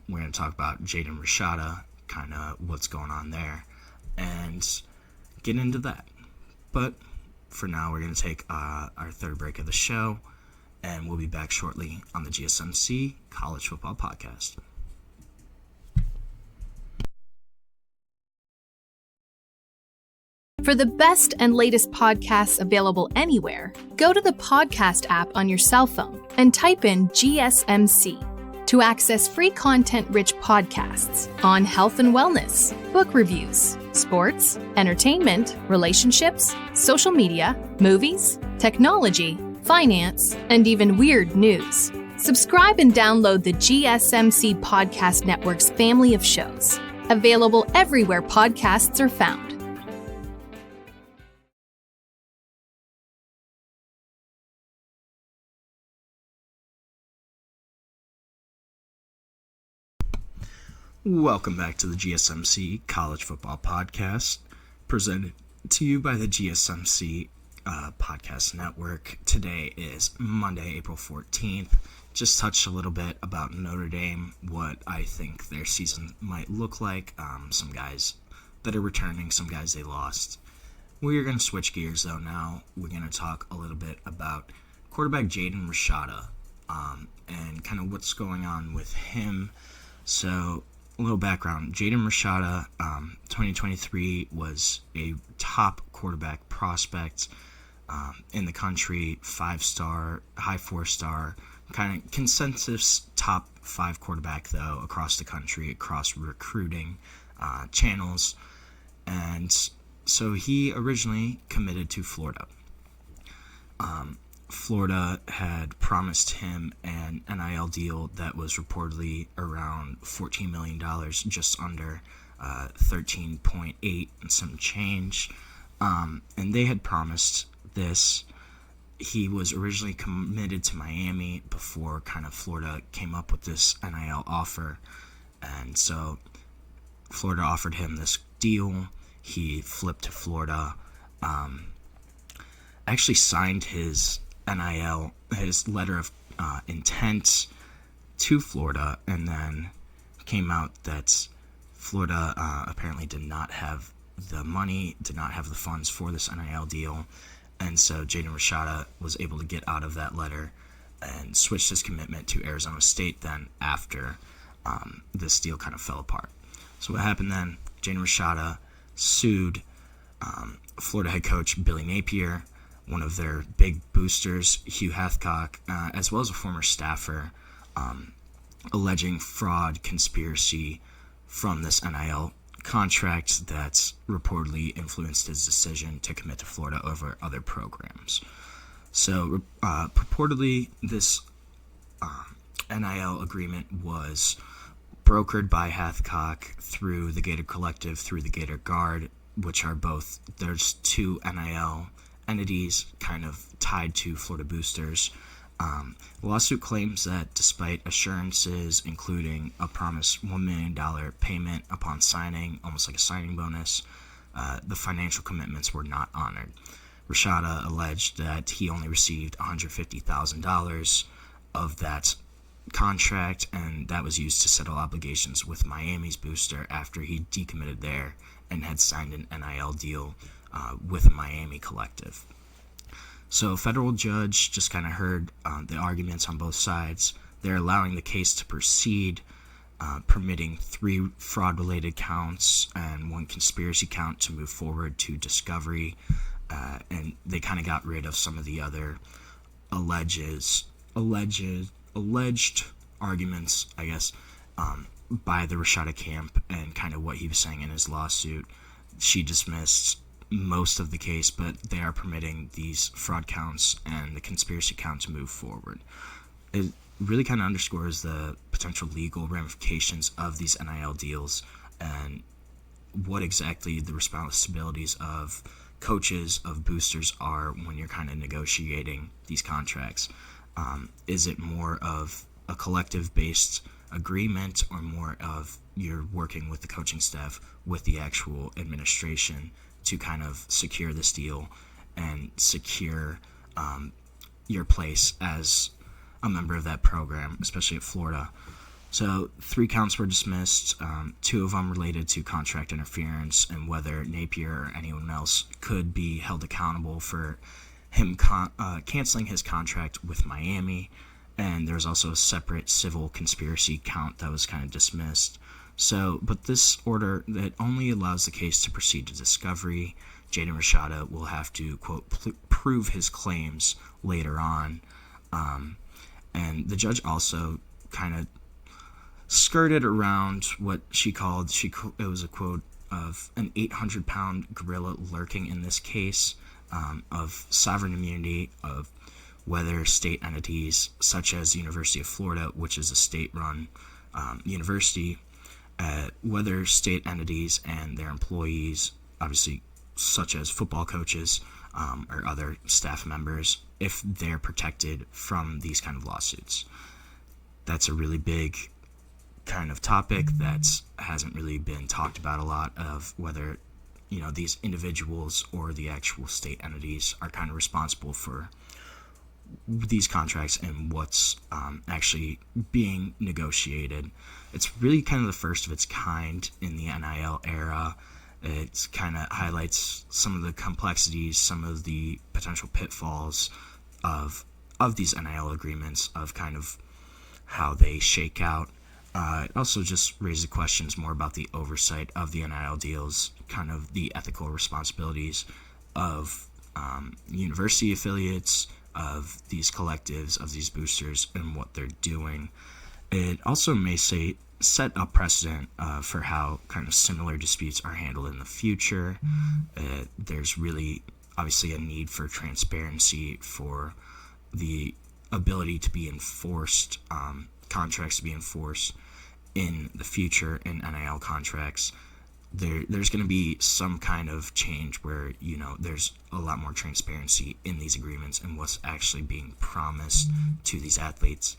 We're going to talk about Jaden Rashada, kind of what's going on there, and get into that. But for now, we're going to take our third break of the show, and we'll be back shortly on the GSMC College Football Podcast. For the best and latest podcasts available anywhere, go to the podcast app on your cell phone and type in GSMC to access free content-rich podcasts on health and wellness, book reviews, sports, entertainment, relationships, social media, movies, technology, finance, and even weird news. Subscribe and download the GSMC Podcast Network's family of shows, available everywhere podcasts are found. Welcome back to the GSMC College Football Podcast, presented to you by the GSMC Podcast Network. Today is Monday, April 14th. Just touched a little bit about Notre Dame, what I think their season might look like. Some guys that are returning, some guys they lost. We're going to switch gears, though, now. We're going to talk a little bit about quarterback Jaden Rashada and kind of what's going on with him. So, a little background. Jaden Rashada, 2023, was a top quarterback prospect in the country, 5-star, high 4-star, kind of consensus top 5 quarterback, though, across the country, across recruiting channels. And so he originally committed to Florida. Florida had promised him an NIL deal that was reportedly around $14 million, just under. 13.8 and some change. And they had promised this. He was originally committed to Miami before kind of Florida came up with this NIL offer. And so Florida offered him this deal. He flipped to Florida, actually signed his NIL, his letter of intent to Florida, and then came out that Florida apparently did not have the money, did not have the funds for this NIL deal. And so Jaden Rashada was able to get out of that letter and switched his commitment to Arizona State then after this deal kind of fell apart. So what happened then, Jaden Rashada sued Florida head coach Billy Napier, one of their big boosters, Hugh Hathcock, as well as a former staffer, alleging fraud, conspiracy from this NIL contract that reportedly influenced his decision to commit to Florida over other programs. So purportedly this NIL agreement was brokered by Hathcock through the Gator Collective, through the Gator Guard, which are both, there's two NIL entities kind of tied to Florida boosters. The lawsuit claims that despite assurances, including a promised $1 million payment upon signing, almost like a signing bonus, the financial commitments were not honored. Rashada alleged that he only received $150,000 of that contract, and that was used to settle obligations with Miami's booster after he decommitted there and had signed an NIL deal with a Miami collective. So a federal judge just kind of heard the arguments on both sides. They're allowing the case to proceed, permitting 3 fraud-related counts and 1 conspiracy count to move forward to discovery. And they kind of got rid of some of the other alleged arguments, I guess, by the Rashada camp and kind of what he was saying in his lawsuit. She dismissed most of the case, but they are permitting these fraud counts and the conspiracy count to move forward. It really kind of underscores the potential legal ramifications of these NIL deals and what exactly the responsibilities of coaches, of boosters are when you're kind of negotiating these contracts. Is it more of a collective-based agreement or more of you're working with the coaching staff, with the actual administration to kind of secure this deal and secure your place as a member of that program, especially at Florida? So 3 counts were dismissed, 2 of them related to contract interference and whether Napier or anyone else could be held accountable for him canceling his contract with Miami. And there's also a separate civil conspiracy count that was kind of dismissed. So, but this order that only allows the case to proceed to discovery. Jaden Rashada will have to, quote, prove his claims later on. And the judge also kind of skirted around what she called, it was a quote of an 800-pound gorilla lurking in this case, of sovereign immunity, of whether state entities such as the University of Florida, which is a state-run university, whether state entities and their employees, obviously such as football coaches or other staff members, if they're protected from these kind of lawsuits. That's a really big kind of topic that hasn't really been talked about a lot, of whether, you know, these individuals or the actual state entities are kind of responsible for these contracts and what's actually being negotiated. It's really kind of the first of its kind in the NIL era. It kind of highlights some of the complexities, some of the potential pitfalls of these NIL agreements, of kind of how they shake out. It also just raises questions more about the oversight of the NIL deals, kind of the ethical responsibilities of university affiliates, of these collectives, of these boosters, and what they're doing. It also may set a precedent for how kind of similar disputes are handled in the future. There's really obviously a need for transparency, for the ability to be enforced, contracts to be enforced in the future in NIL contracts. there's going to be some kind of change where, there's a lot more transparency in these agreements and what's actually being promised to these athletes.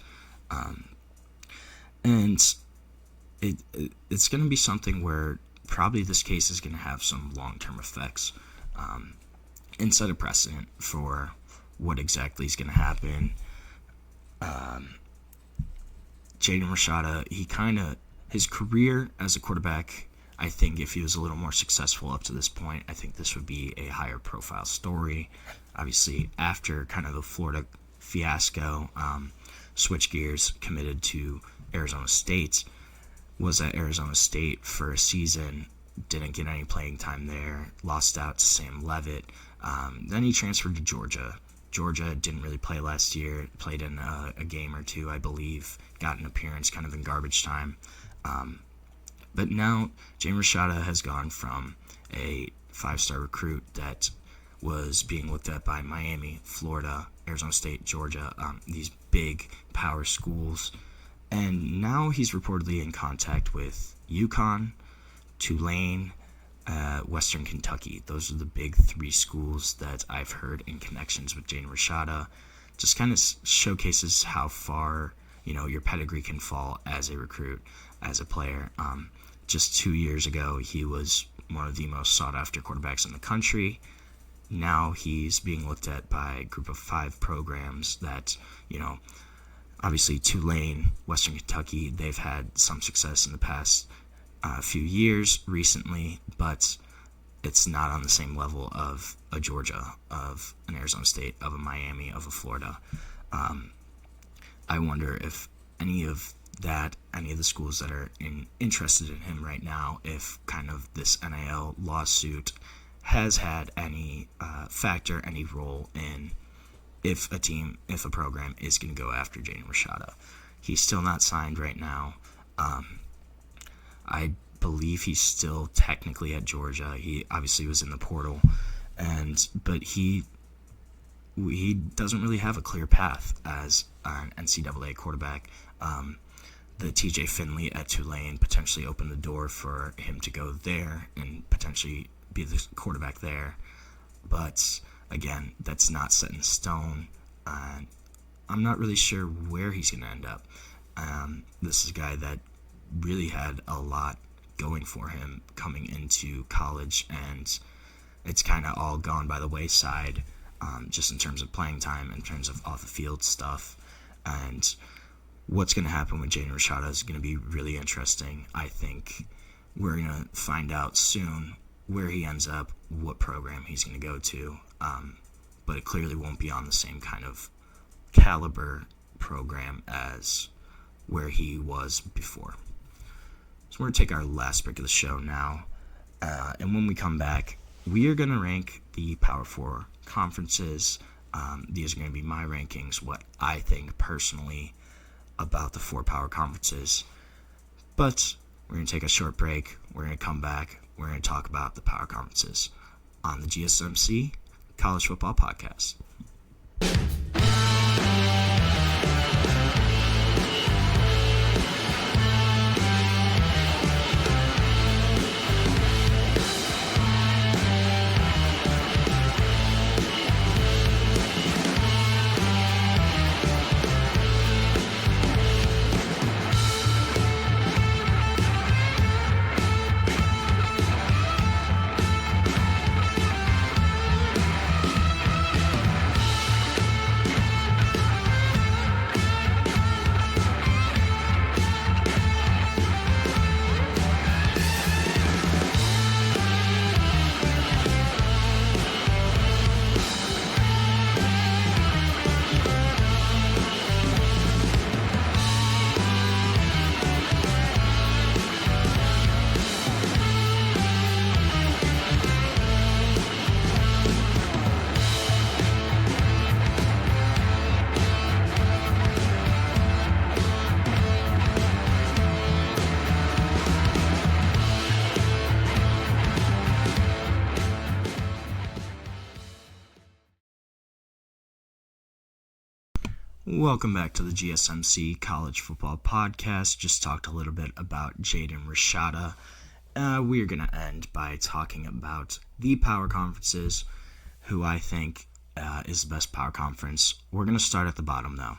And it's going to be something where probably this case is going to have some long-term effects and set a precedent for what exactly is going to happen. Jaden Rashada, his career as a quarterback, I think if he was a little more successful up to this point, I think this would be a higher profile story. Obviously, after kind of the Florida fiasco, switch gears, committed to Arizona State, was at Arizona State for a season, didn't get any playing time there, lost out to Sam Leavitt. Then he transferred to Georgia. Georgia didn't really play last year, played in a game or two, I believe, got an appearance kind of in garbage time. But now Jaden Rashada has gone from a 5-star recruit that was being looked at by Miami, Florida, Arizona State, Georgia, these big power schools. And now he's reportedly in contact with UConn, Tulane, Western Kentucky. Those are the big 3 schools that I've heard in connections with Jaden Rashada. Just kind of showcases how far, your pedigree can fall as a recruit, as a player. Just 2 years ago, he was one of the most sought-after quarterbacks in the country. Now he's being looked at by a group of 5 programs that, obviously Tulane, Western Kentucky, they've had some success in the past few years recently, but it's not on the same level of a Georgia, of an Arizona State, of a Miami, of a Florida. I wonder if any of the schools that are interested in him right now, if kind of this NIL lawsuit has had any factor, any role in if a program is going to go after Jaden Rashada. He's still not signed right now. I believe he's still technically at Georgia. He obviously was in the portal, but he doesn't really have a clear path as an NCAA quarterback. The TJ Finley at Tulane potentially opened the door for him to go there and potentially be the quarterback there. But again, that's not set in stone. I'm not really sure where he's going to end up. This is a guy that really had a lot going for him coming into college, and it's kind of all gone by the wayside, just in terms of playing time, in terms of off-the-field stuff. And what's going to happen with Jaden Rashada is going to be really interesting. I think we're going to find out soon where he ends up, what program he's going to go to, but it clearly won't be on the same kind of caliber program as where he was before. So we're going to take our last break of the show now, and when we come back, we are going to rank the Power 4 conferences. These are going to be my rankings, what I think personally about the 4 power conferences. But we're going to take a short break. We're going to come back. We're going to talk about the power conferences on the GSMC College Football Podcast. Welcome back to the GSMC College Football Podcast. Just talked a little bit about Jaden Rashada, we're going to end by talking about the power conferences, who I think is the best power conference. We're going to start at the bottom, though.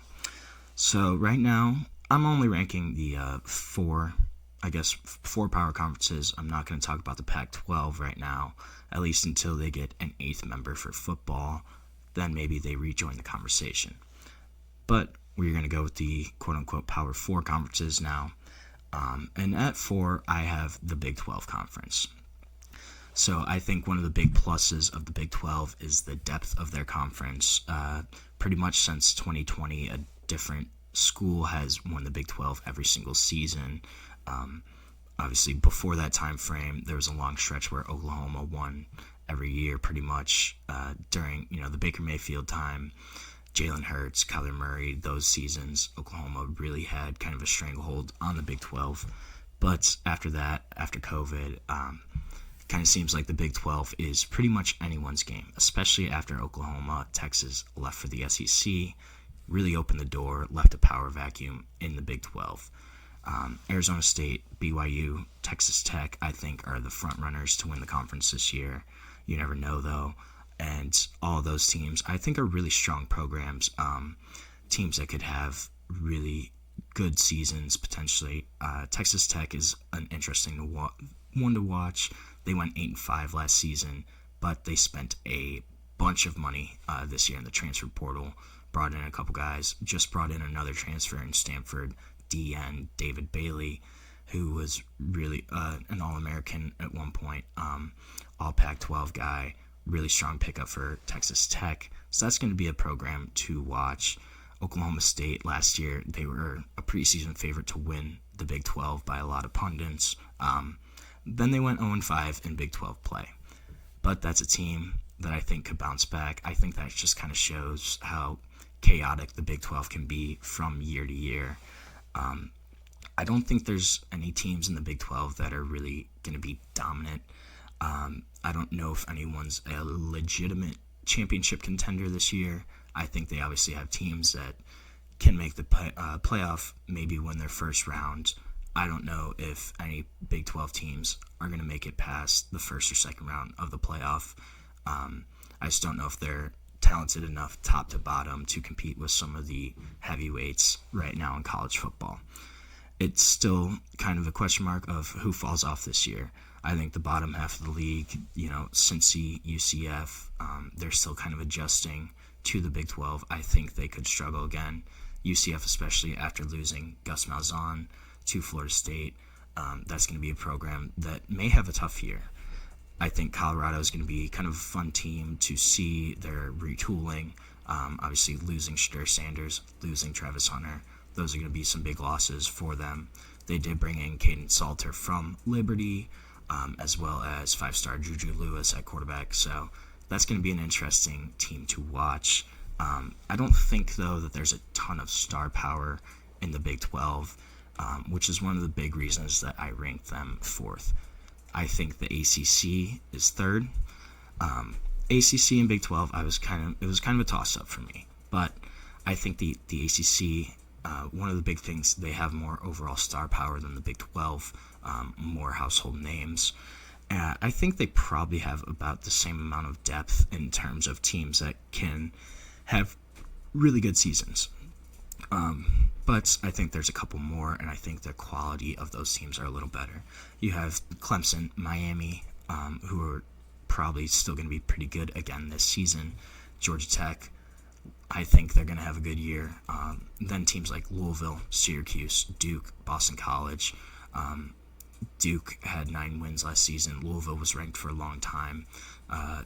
So right now, I'm only ranking the four power conferences. I'm not going to talk about the Pac-12 right now, at least until they get an 8th member for football. Then maybe they rejoin the conversation. But we're going to go with the quote-unquote Power 4 conferences now. And at 4, I have the Big 12 conference. So I think one of the big pluses of the Big 12 is the depth of their conference. Pretty much since 2020, a different school has won the Big 12 every single season. Obviously, before that time frame, there was a long stretch where Oklahoma won every year pretty much during the Baker Mayfield time. Jalen Hurts, Kyler Murray, those seasons, Oklahoma really had kind of a stranglehold on the Big 12. But after that, after COVID, kind of seems like the Big 12 is pretty much anyone's game, especially after Oklahoma, Texas left for the SEC, really opened the door, left a power vacuum in the Big 12. Arizona State, BYU, Texas Tech, I think, are the front runners to win the conference this year. You never know, though. And all those teams, I think, are really strong programs, teams that could have really good seasons, potentially. Texas Tech is an interesting one to watch. They went 8-5 last season, but they spent a bunch of money this year in the transfer portal, brought in a couple guys, just brought in another transfer in Stanford, DN David Bailey, who was really an All-American at one point, all Pac-12 guy, really strong pickup for Texas Tech. So that's going to be a program to watch. Oklahoma State last year, they were a preseason favorite to win the Big 12 by a lot of pundits. Then they went 0-5 in Big 12 play. But that's a team that I think could bounce back. I think that just kind of shows how chaotic the Big 12 can be from year to year. I don't think there's any teams in the Big 12 that are really going to be dominant. I don't know if anyone's a legitimate championship contender this year. I think they obviously have teams that can make the playoff, maybe win their first round. I don't know if any Big 12 teams are going to make it past the first or second round of the playoff. I just don't know if they're talented enough top to bottom to compete with some of the heavyweights right now in college football. It's still kind of a question mark of who falls off this year. I think the bottom half of the league, Cincy, UCF, they're still kind of adjusting to the Big 12. I think they could struggle again. UCF, especially after losing Gus Malzahn to Florida State, that's going to be a program that may have a tough year. I think Colorado is going to be kind of a fun team to see their retooling. Obviously, losing Shedeur Sanders, losing Travis Hunter, those are going to be some big losses for them. They did bring in Caden Salter from Liberty, as well as 5-star Juju Lewis at quarterback. So that's going to be an interesting team to watch. I don't think, though, that there's a ton of star power in the Big 12, which is one of the big reasons that I rank them 4th. I think the ACC is 3rd. ACC and Big 12, it was kind of a toss-up for me. But I think the ACC, one of the big things, they have more overall star power than the Big 12, more household names. I think they probably have about the same amount of depth in terms of teams that can have really good seasons. But I think there's a couple more, and I think the quality of those teams are a little better. You have Clemson, Miami, who are probably still going to be pretty good again this season. Georgia Tech, I think they're going to have a good year. Then teams like Louisville, Syracuse, Duke, Boston College. Duke had 9 wins last season. Louisville was ranked for a long time.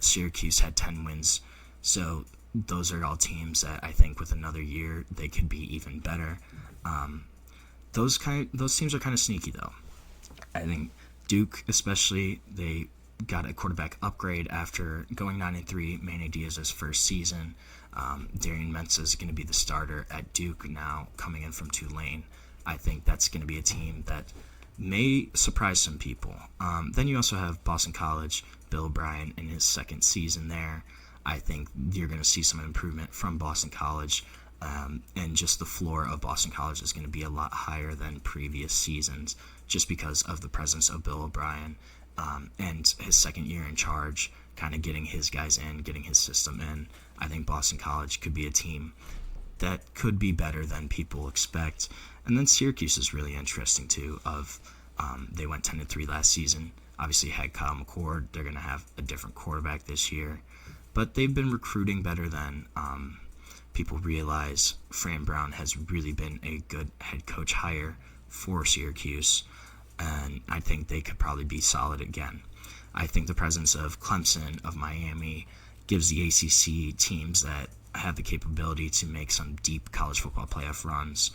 Syracuse had 10 wins. So those are all teams that I think with another year they could be even better. Those teams are kind of sneaky, though. I think Duke, especially, they got a quarterback upgrade after going 9-3. Manny Diaz's first season. Darian Mensah is going to be the starter at Duke now, coming in from Tulane. I think that's going to be a team that may surprise some people. Then you also have Boston College, Bill O'Brien in his second season there. I think you're going to see some improvement from Boston College. and just the floor of Boston College is going to be a lot higher than previous seasons just because of the presence of Bill O'Brien and his second year in charge, kind of getting his guys in, getting his system in. I think Boston College could be a team that could be better than people expect. And then Syracuse is really interesting too. They went 10-3 last season. Obviously had Kyle McCord. They're going to have a different quarterback this year. But they've been recruiting better than people realize. Fran Brown has really been a good head coach hire for Syracuse, and I think they could probably be solid again. I think the presence of Clemson, of Miami, gives the ACC teams that have the capability to make some deep college football playoff runs.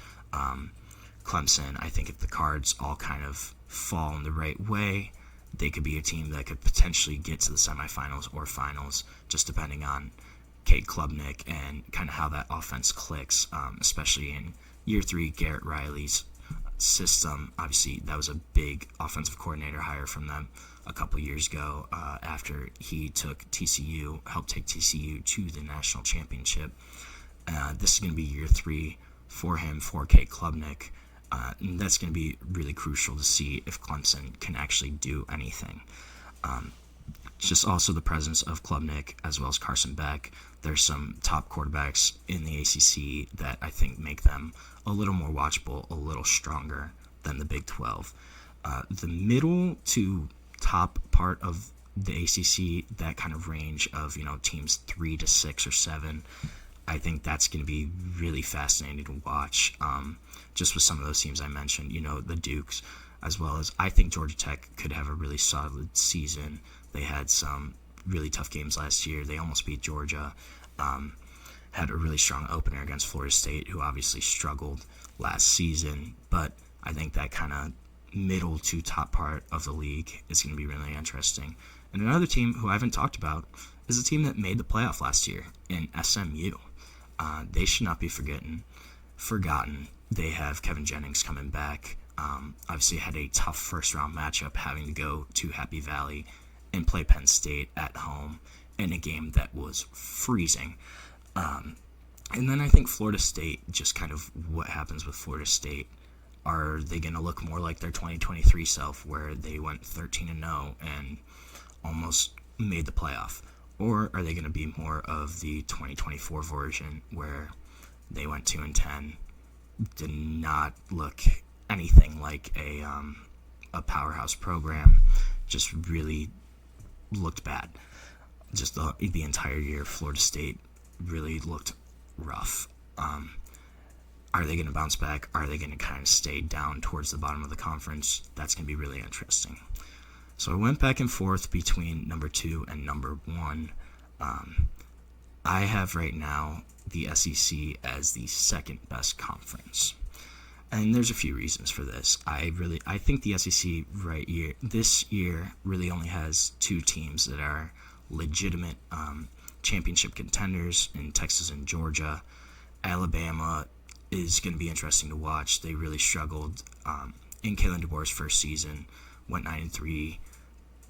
Clemson, I think if the cards all kind of fall in the right way, they could be a team that could potentially get to the semifinals or finals, just depending on Cade Klubnik and kind of how that offense clicks, especially in year 3, Garrett Riley's system. Obviously, that was a big offensive coordinator hire from them a couple years ago after he helped take TCU to the national championship. This is going to be year 3 for him, for Cade Klubnik. And that's going to be really crucial to see if Clemson can actually do anything. Just also the presence of Klubnik as well as Carson Beck. There's some top quarterbacks in the ACC that I think make them a little more watchable, a little stronger than the Big 12. The middle to top part of the ACC, that kind of range of teams 3 to 6 or 7, I think that's going to be really fascinating to watch. Just with some of those teams I mentioned, the Dukes, as well as I think Georgia Tech could have a really solid season. They had some really tough games last year. They almost beat Georgia. Had a really strong opener against Florida State, who obviously struggled last season. But I think that kind of middle to top part of the league is going to be really interesting. And another team who I haven't talked about is a team that made the playoff last year in SMU. They should not be forgotten. They have Kevin Jennings coming back. Obviously had a tough first-round matchup having to go to Happy Valley and play Penn State at home in a game that was freezing. And then I think Florida State, just kind of what happens with Florida State. Are they going to look more like their 2023 self where they went 13-0 and almost made the playoff? Or are they going to be more of the 2024 version where they went 2-10, did not look anything like a powerhouse program, just really looked bad. Just the entire year, Florida State really looked rough. Are they going to bounce back? Are they going to kind of stay down towards the bottom of the conference? That's going to be really interesting. So I went back and forth between number 2 and number 1. I have right now the SEC as the second best conference. And there's a few reasons for this. I think the SEC this year really only has 2 teams that are legitimate championship contenders in Texas and Georgia. Alabama is going to be interesting to watch. They really struggled in Kalen DeBoer's first season, went 9-3,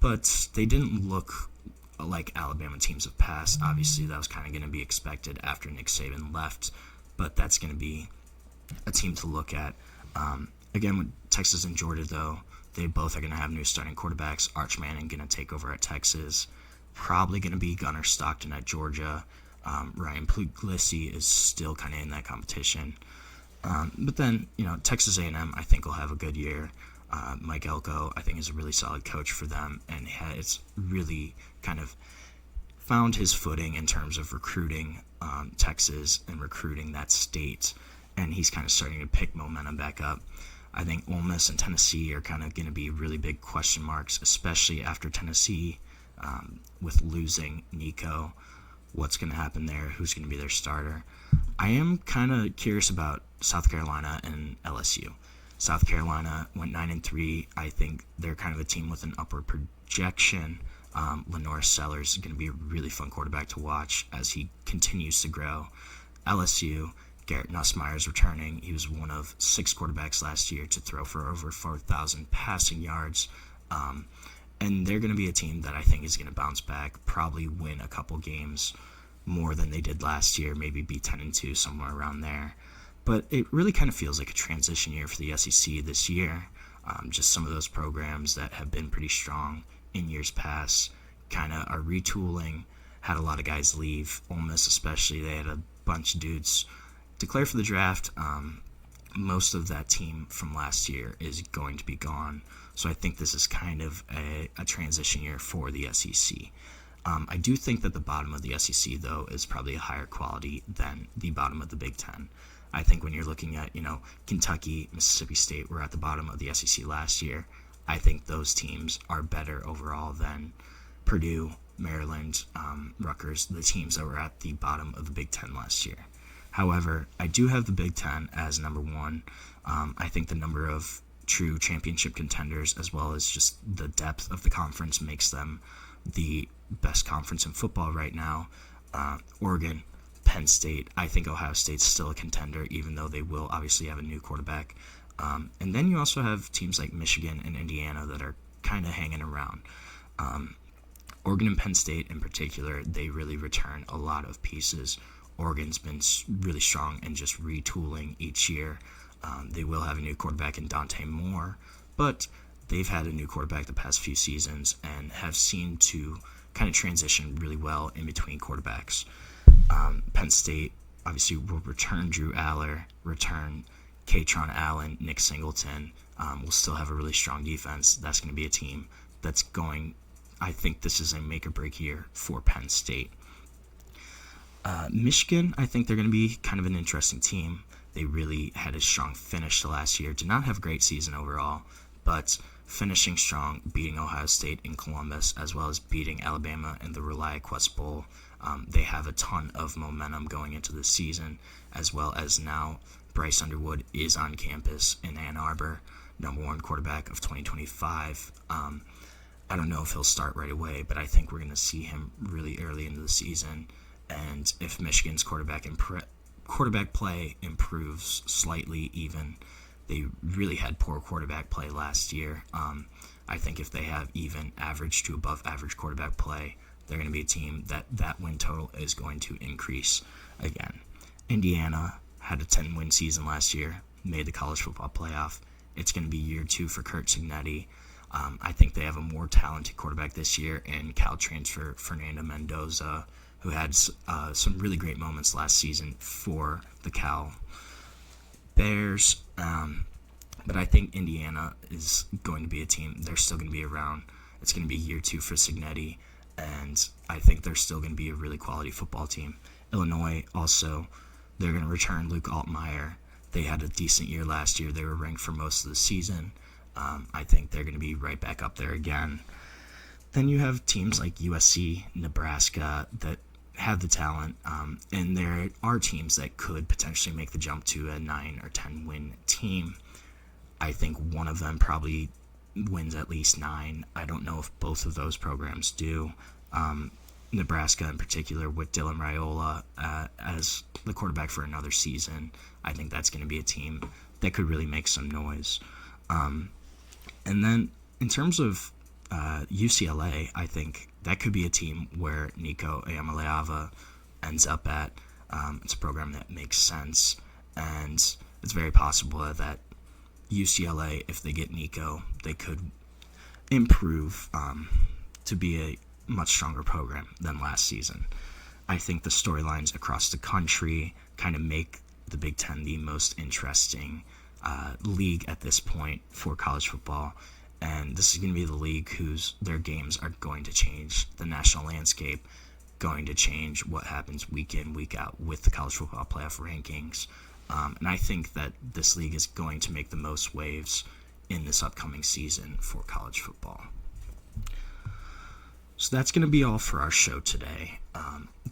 but they didn't look like Alabama teams of past. Obviously, that was kind of going to be expected after Nick Saban left, but that's going to be a team to look at. Again, with Texas and Georgia, though, they both are going to have new starting quarterbacks. Arch Manning going to take over at Texas. Probably going to be Gunnar Stockton at Georgia. Ryan Puglisi is still kind of in that competition. But then, Texas A&M, I think, will have a good year. Mike Elko, I think, is a really solid coach for them, and has really kind of found his footing in terms of recruiting Texas and recruiting that state, and he's kind of starting to pick momentum back up. I think Ole Miss and Tennessee are kind of going to be really big question marks, especially after Tennessee with losing Nico. What's going to happen there? Who's going to be their starter? I am kind of curious about South Carolina and LSU. South Carolina went 9-3. I think they're kind of a team with an upward projection. Lenore Sellers is going to be a really fun quarterback to watch as he continues to grow. LSU, Garrett Nussmeier is returning. He was one of 6 quarterbacks last year to throw for over 4,000 passing yards. And they're going to be a team that I think is going to bounce back, probably win a couple games. more than they did last year, maybe be 10-2, somewhere around there. But it really kind of feels like a transition year for the SEC this year. Just some of those programs that have been pretty strong in years past kind of are retooling, had a lot of guys leave. Ole Miss especially, they had a bunch of dudes declare for the draft. Most of that team from last year is going to be gone. So I think this is kind of a transition year for the SEC. I do think that the bottom of the SEC, though, is probably a higher quality than the bottom of the Big Ten. I think when you're looking at, Kentucky, Mississippi State were at the bottom of the SEC last year. I think those teams are better overall than Purdue, Maryland, Rutgers, the teams that were at the bottom of the Big Ten last year. However, I do have the Big Ten as number one. I think the number of true championship contenders, as well as just the depth of the conference, makes them the best conference in football right now. Oregon, Penn State, I think Ohio State's still a contender, even though they will obviously have a new quarterback. And then you also have teams like Michigan and Indiana that are kind of hanging around. Oregon and Penn State in particular, they really return a lot of pieces. Oregon's been really strong and just retooling each year. They will have a new quarterback in Dante Moore, but they've had a new quarterback the past few seasons and have seemed to kind of transition really well in between quarterbacks. Penn State obviously will return Drew Aller, return Katron Allen, Nick Singleton. Will still have a really strong defense. That's going to be a team that's I think this is a make-or-break year for Penn State. Michigan, I think they're going to be kind of an interesting team. They really had a strong finish to last year. Did not have a great season overall, but finishing strong, beating Ohio State in Columbus, as well as beating Alabama in the ReliaQuest Bowl. They have a ton of momentum going into the season, as well as now Bryce Underwood is on campus in Ann Arbor, number one quarterback of 2025. I don't know if he'll start right away, but I think we're going to see him really early into the season. And if Michigan's quarterback play improves slightly even, they really had poor quarterback play last year. I think if they have even average to above average quarterback play, they're going to be a team that win total is going to increase again. Indiana had a 10-win season last year, made the college football playoff. It's going to be year 2 for Kurt Cignetti. I think they have a more talented quarterback this year in Cal transfer Fernando Mendoza, who had some really great moments last season for the Cal Bears. But I think Indiana is going to be a team. They're still going to be around. It's going to be year 2 for Cignetti, and I think they're still going to be a really quality football team. Illinois also, they're going to return Luke Altmaier. They had a decent year last year. They were ranked for most of the season. I think they're going to be right back up there again. Then you have teams like USC, Nebraska that have the talent, and there are teams that could potentially make the jump to a 9 or 10 win team. I think one of them probably wins at least 9. I don't know if both of those programs do. Nebraska in particular with Dylan Raiola as the quarterback for another season. I think that's going to be a team that could really make some noise. And then in terms of UCLA, I think that could be a team where Nico Iamaleava ends up at. It's a program that makes sense, and it's very possible that UCLA, if they get Nico, they could improve to be a much stronger program than last season. I think the storylines across the country kind of make the Big Ten the most interesting league at this point for college football. And this is going to be the league their games are going to change the national landscape, going to change what happens week in, week out with the college football playoff rankings. And I think that this league is going to make the most waves in this upcoming season for college football. So that's going to be all for our show today.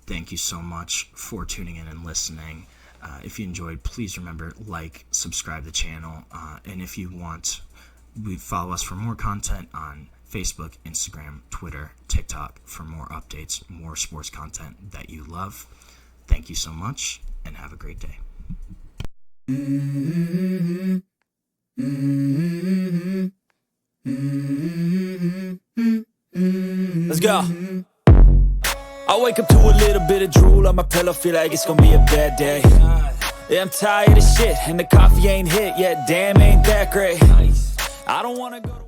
Thank you so much for tuning in and listening. If you enjoyed, please remember, subscribe to the channel. And if you want, follow us for more content on Facebook, Instagram, Twitter, TikTok for more updates, more sports content that you love. Thank you so much, and have a great day. Let's go. I wake up to a little bit of drool on my pillow, feel like it's gonna be a bad day. Yeah, I'm tired of shit, and the coffee ain't hit yet, damn, ain't that great. I don't wanna go to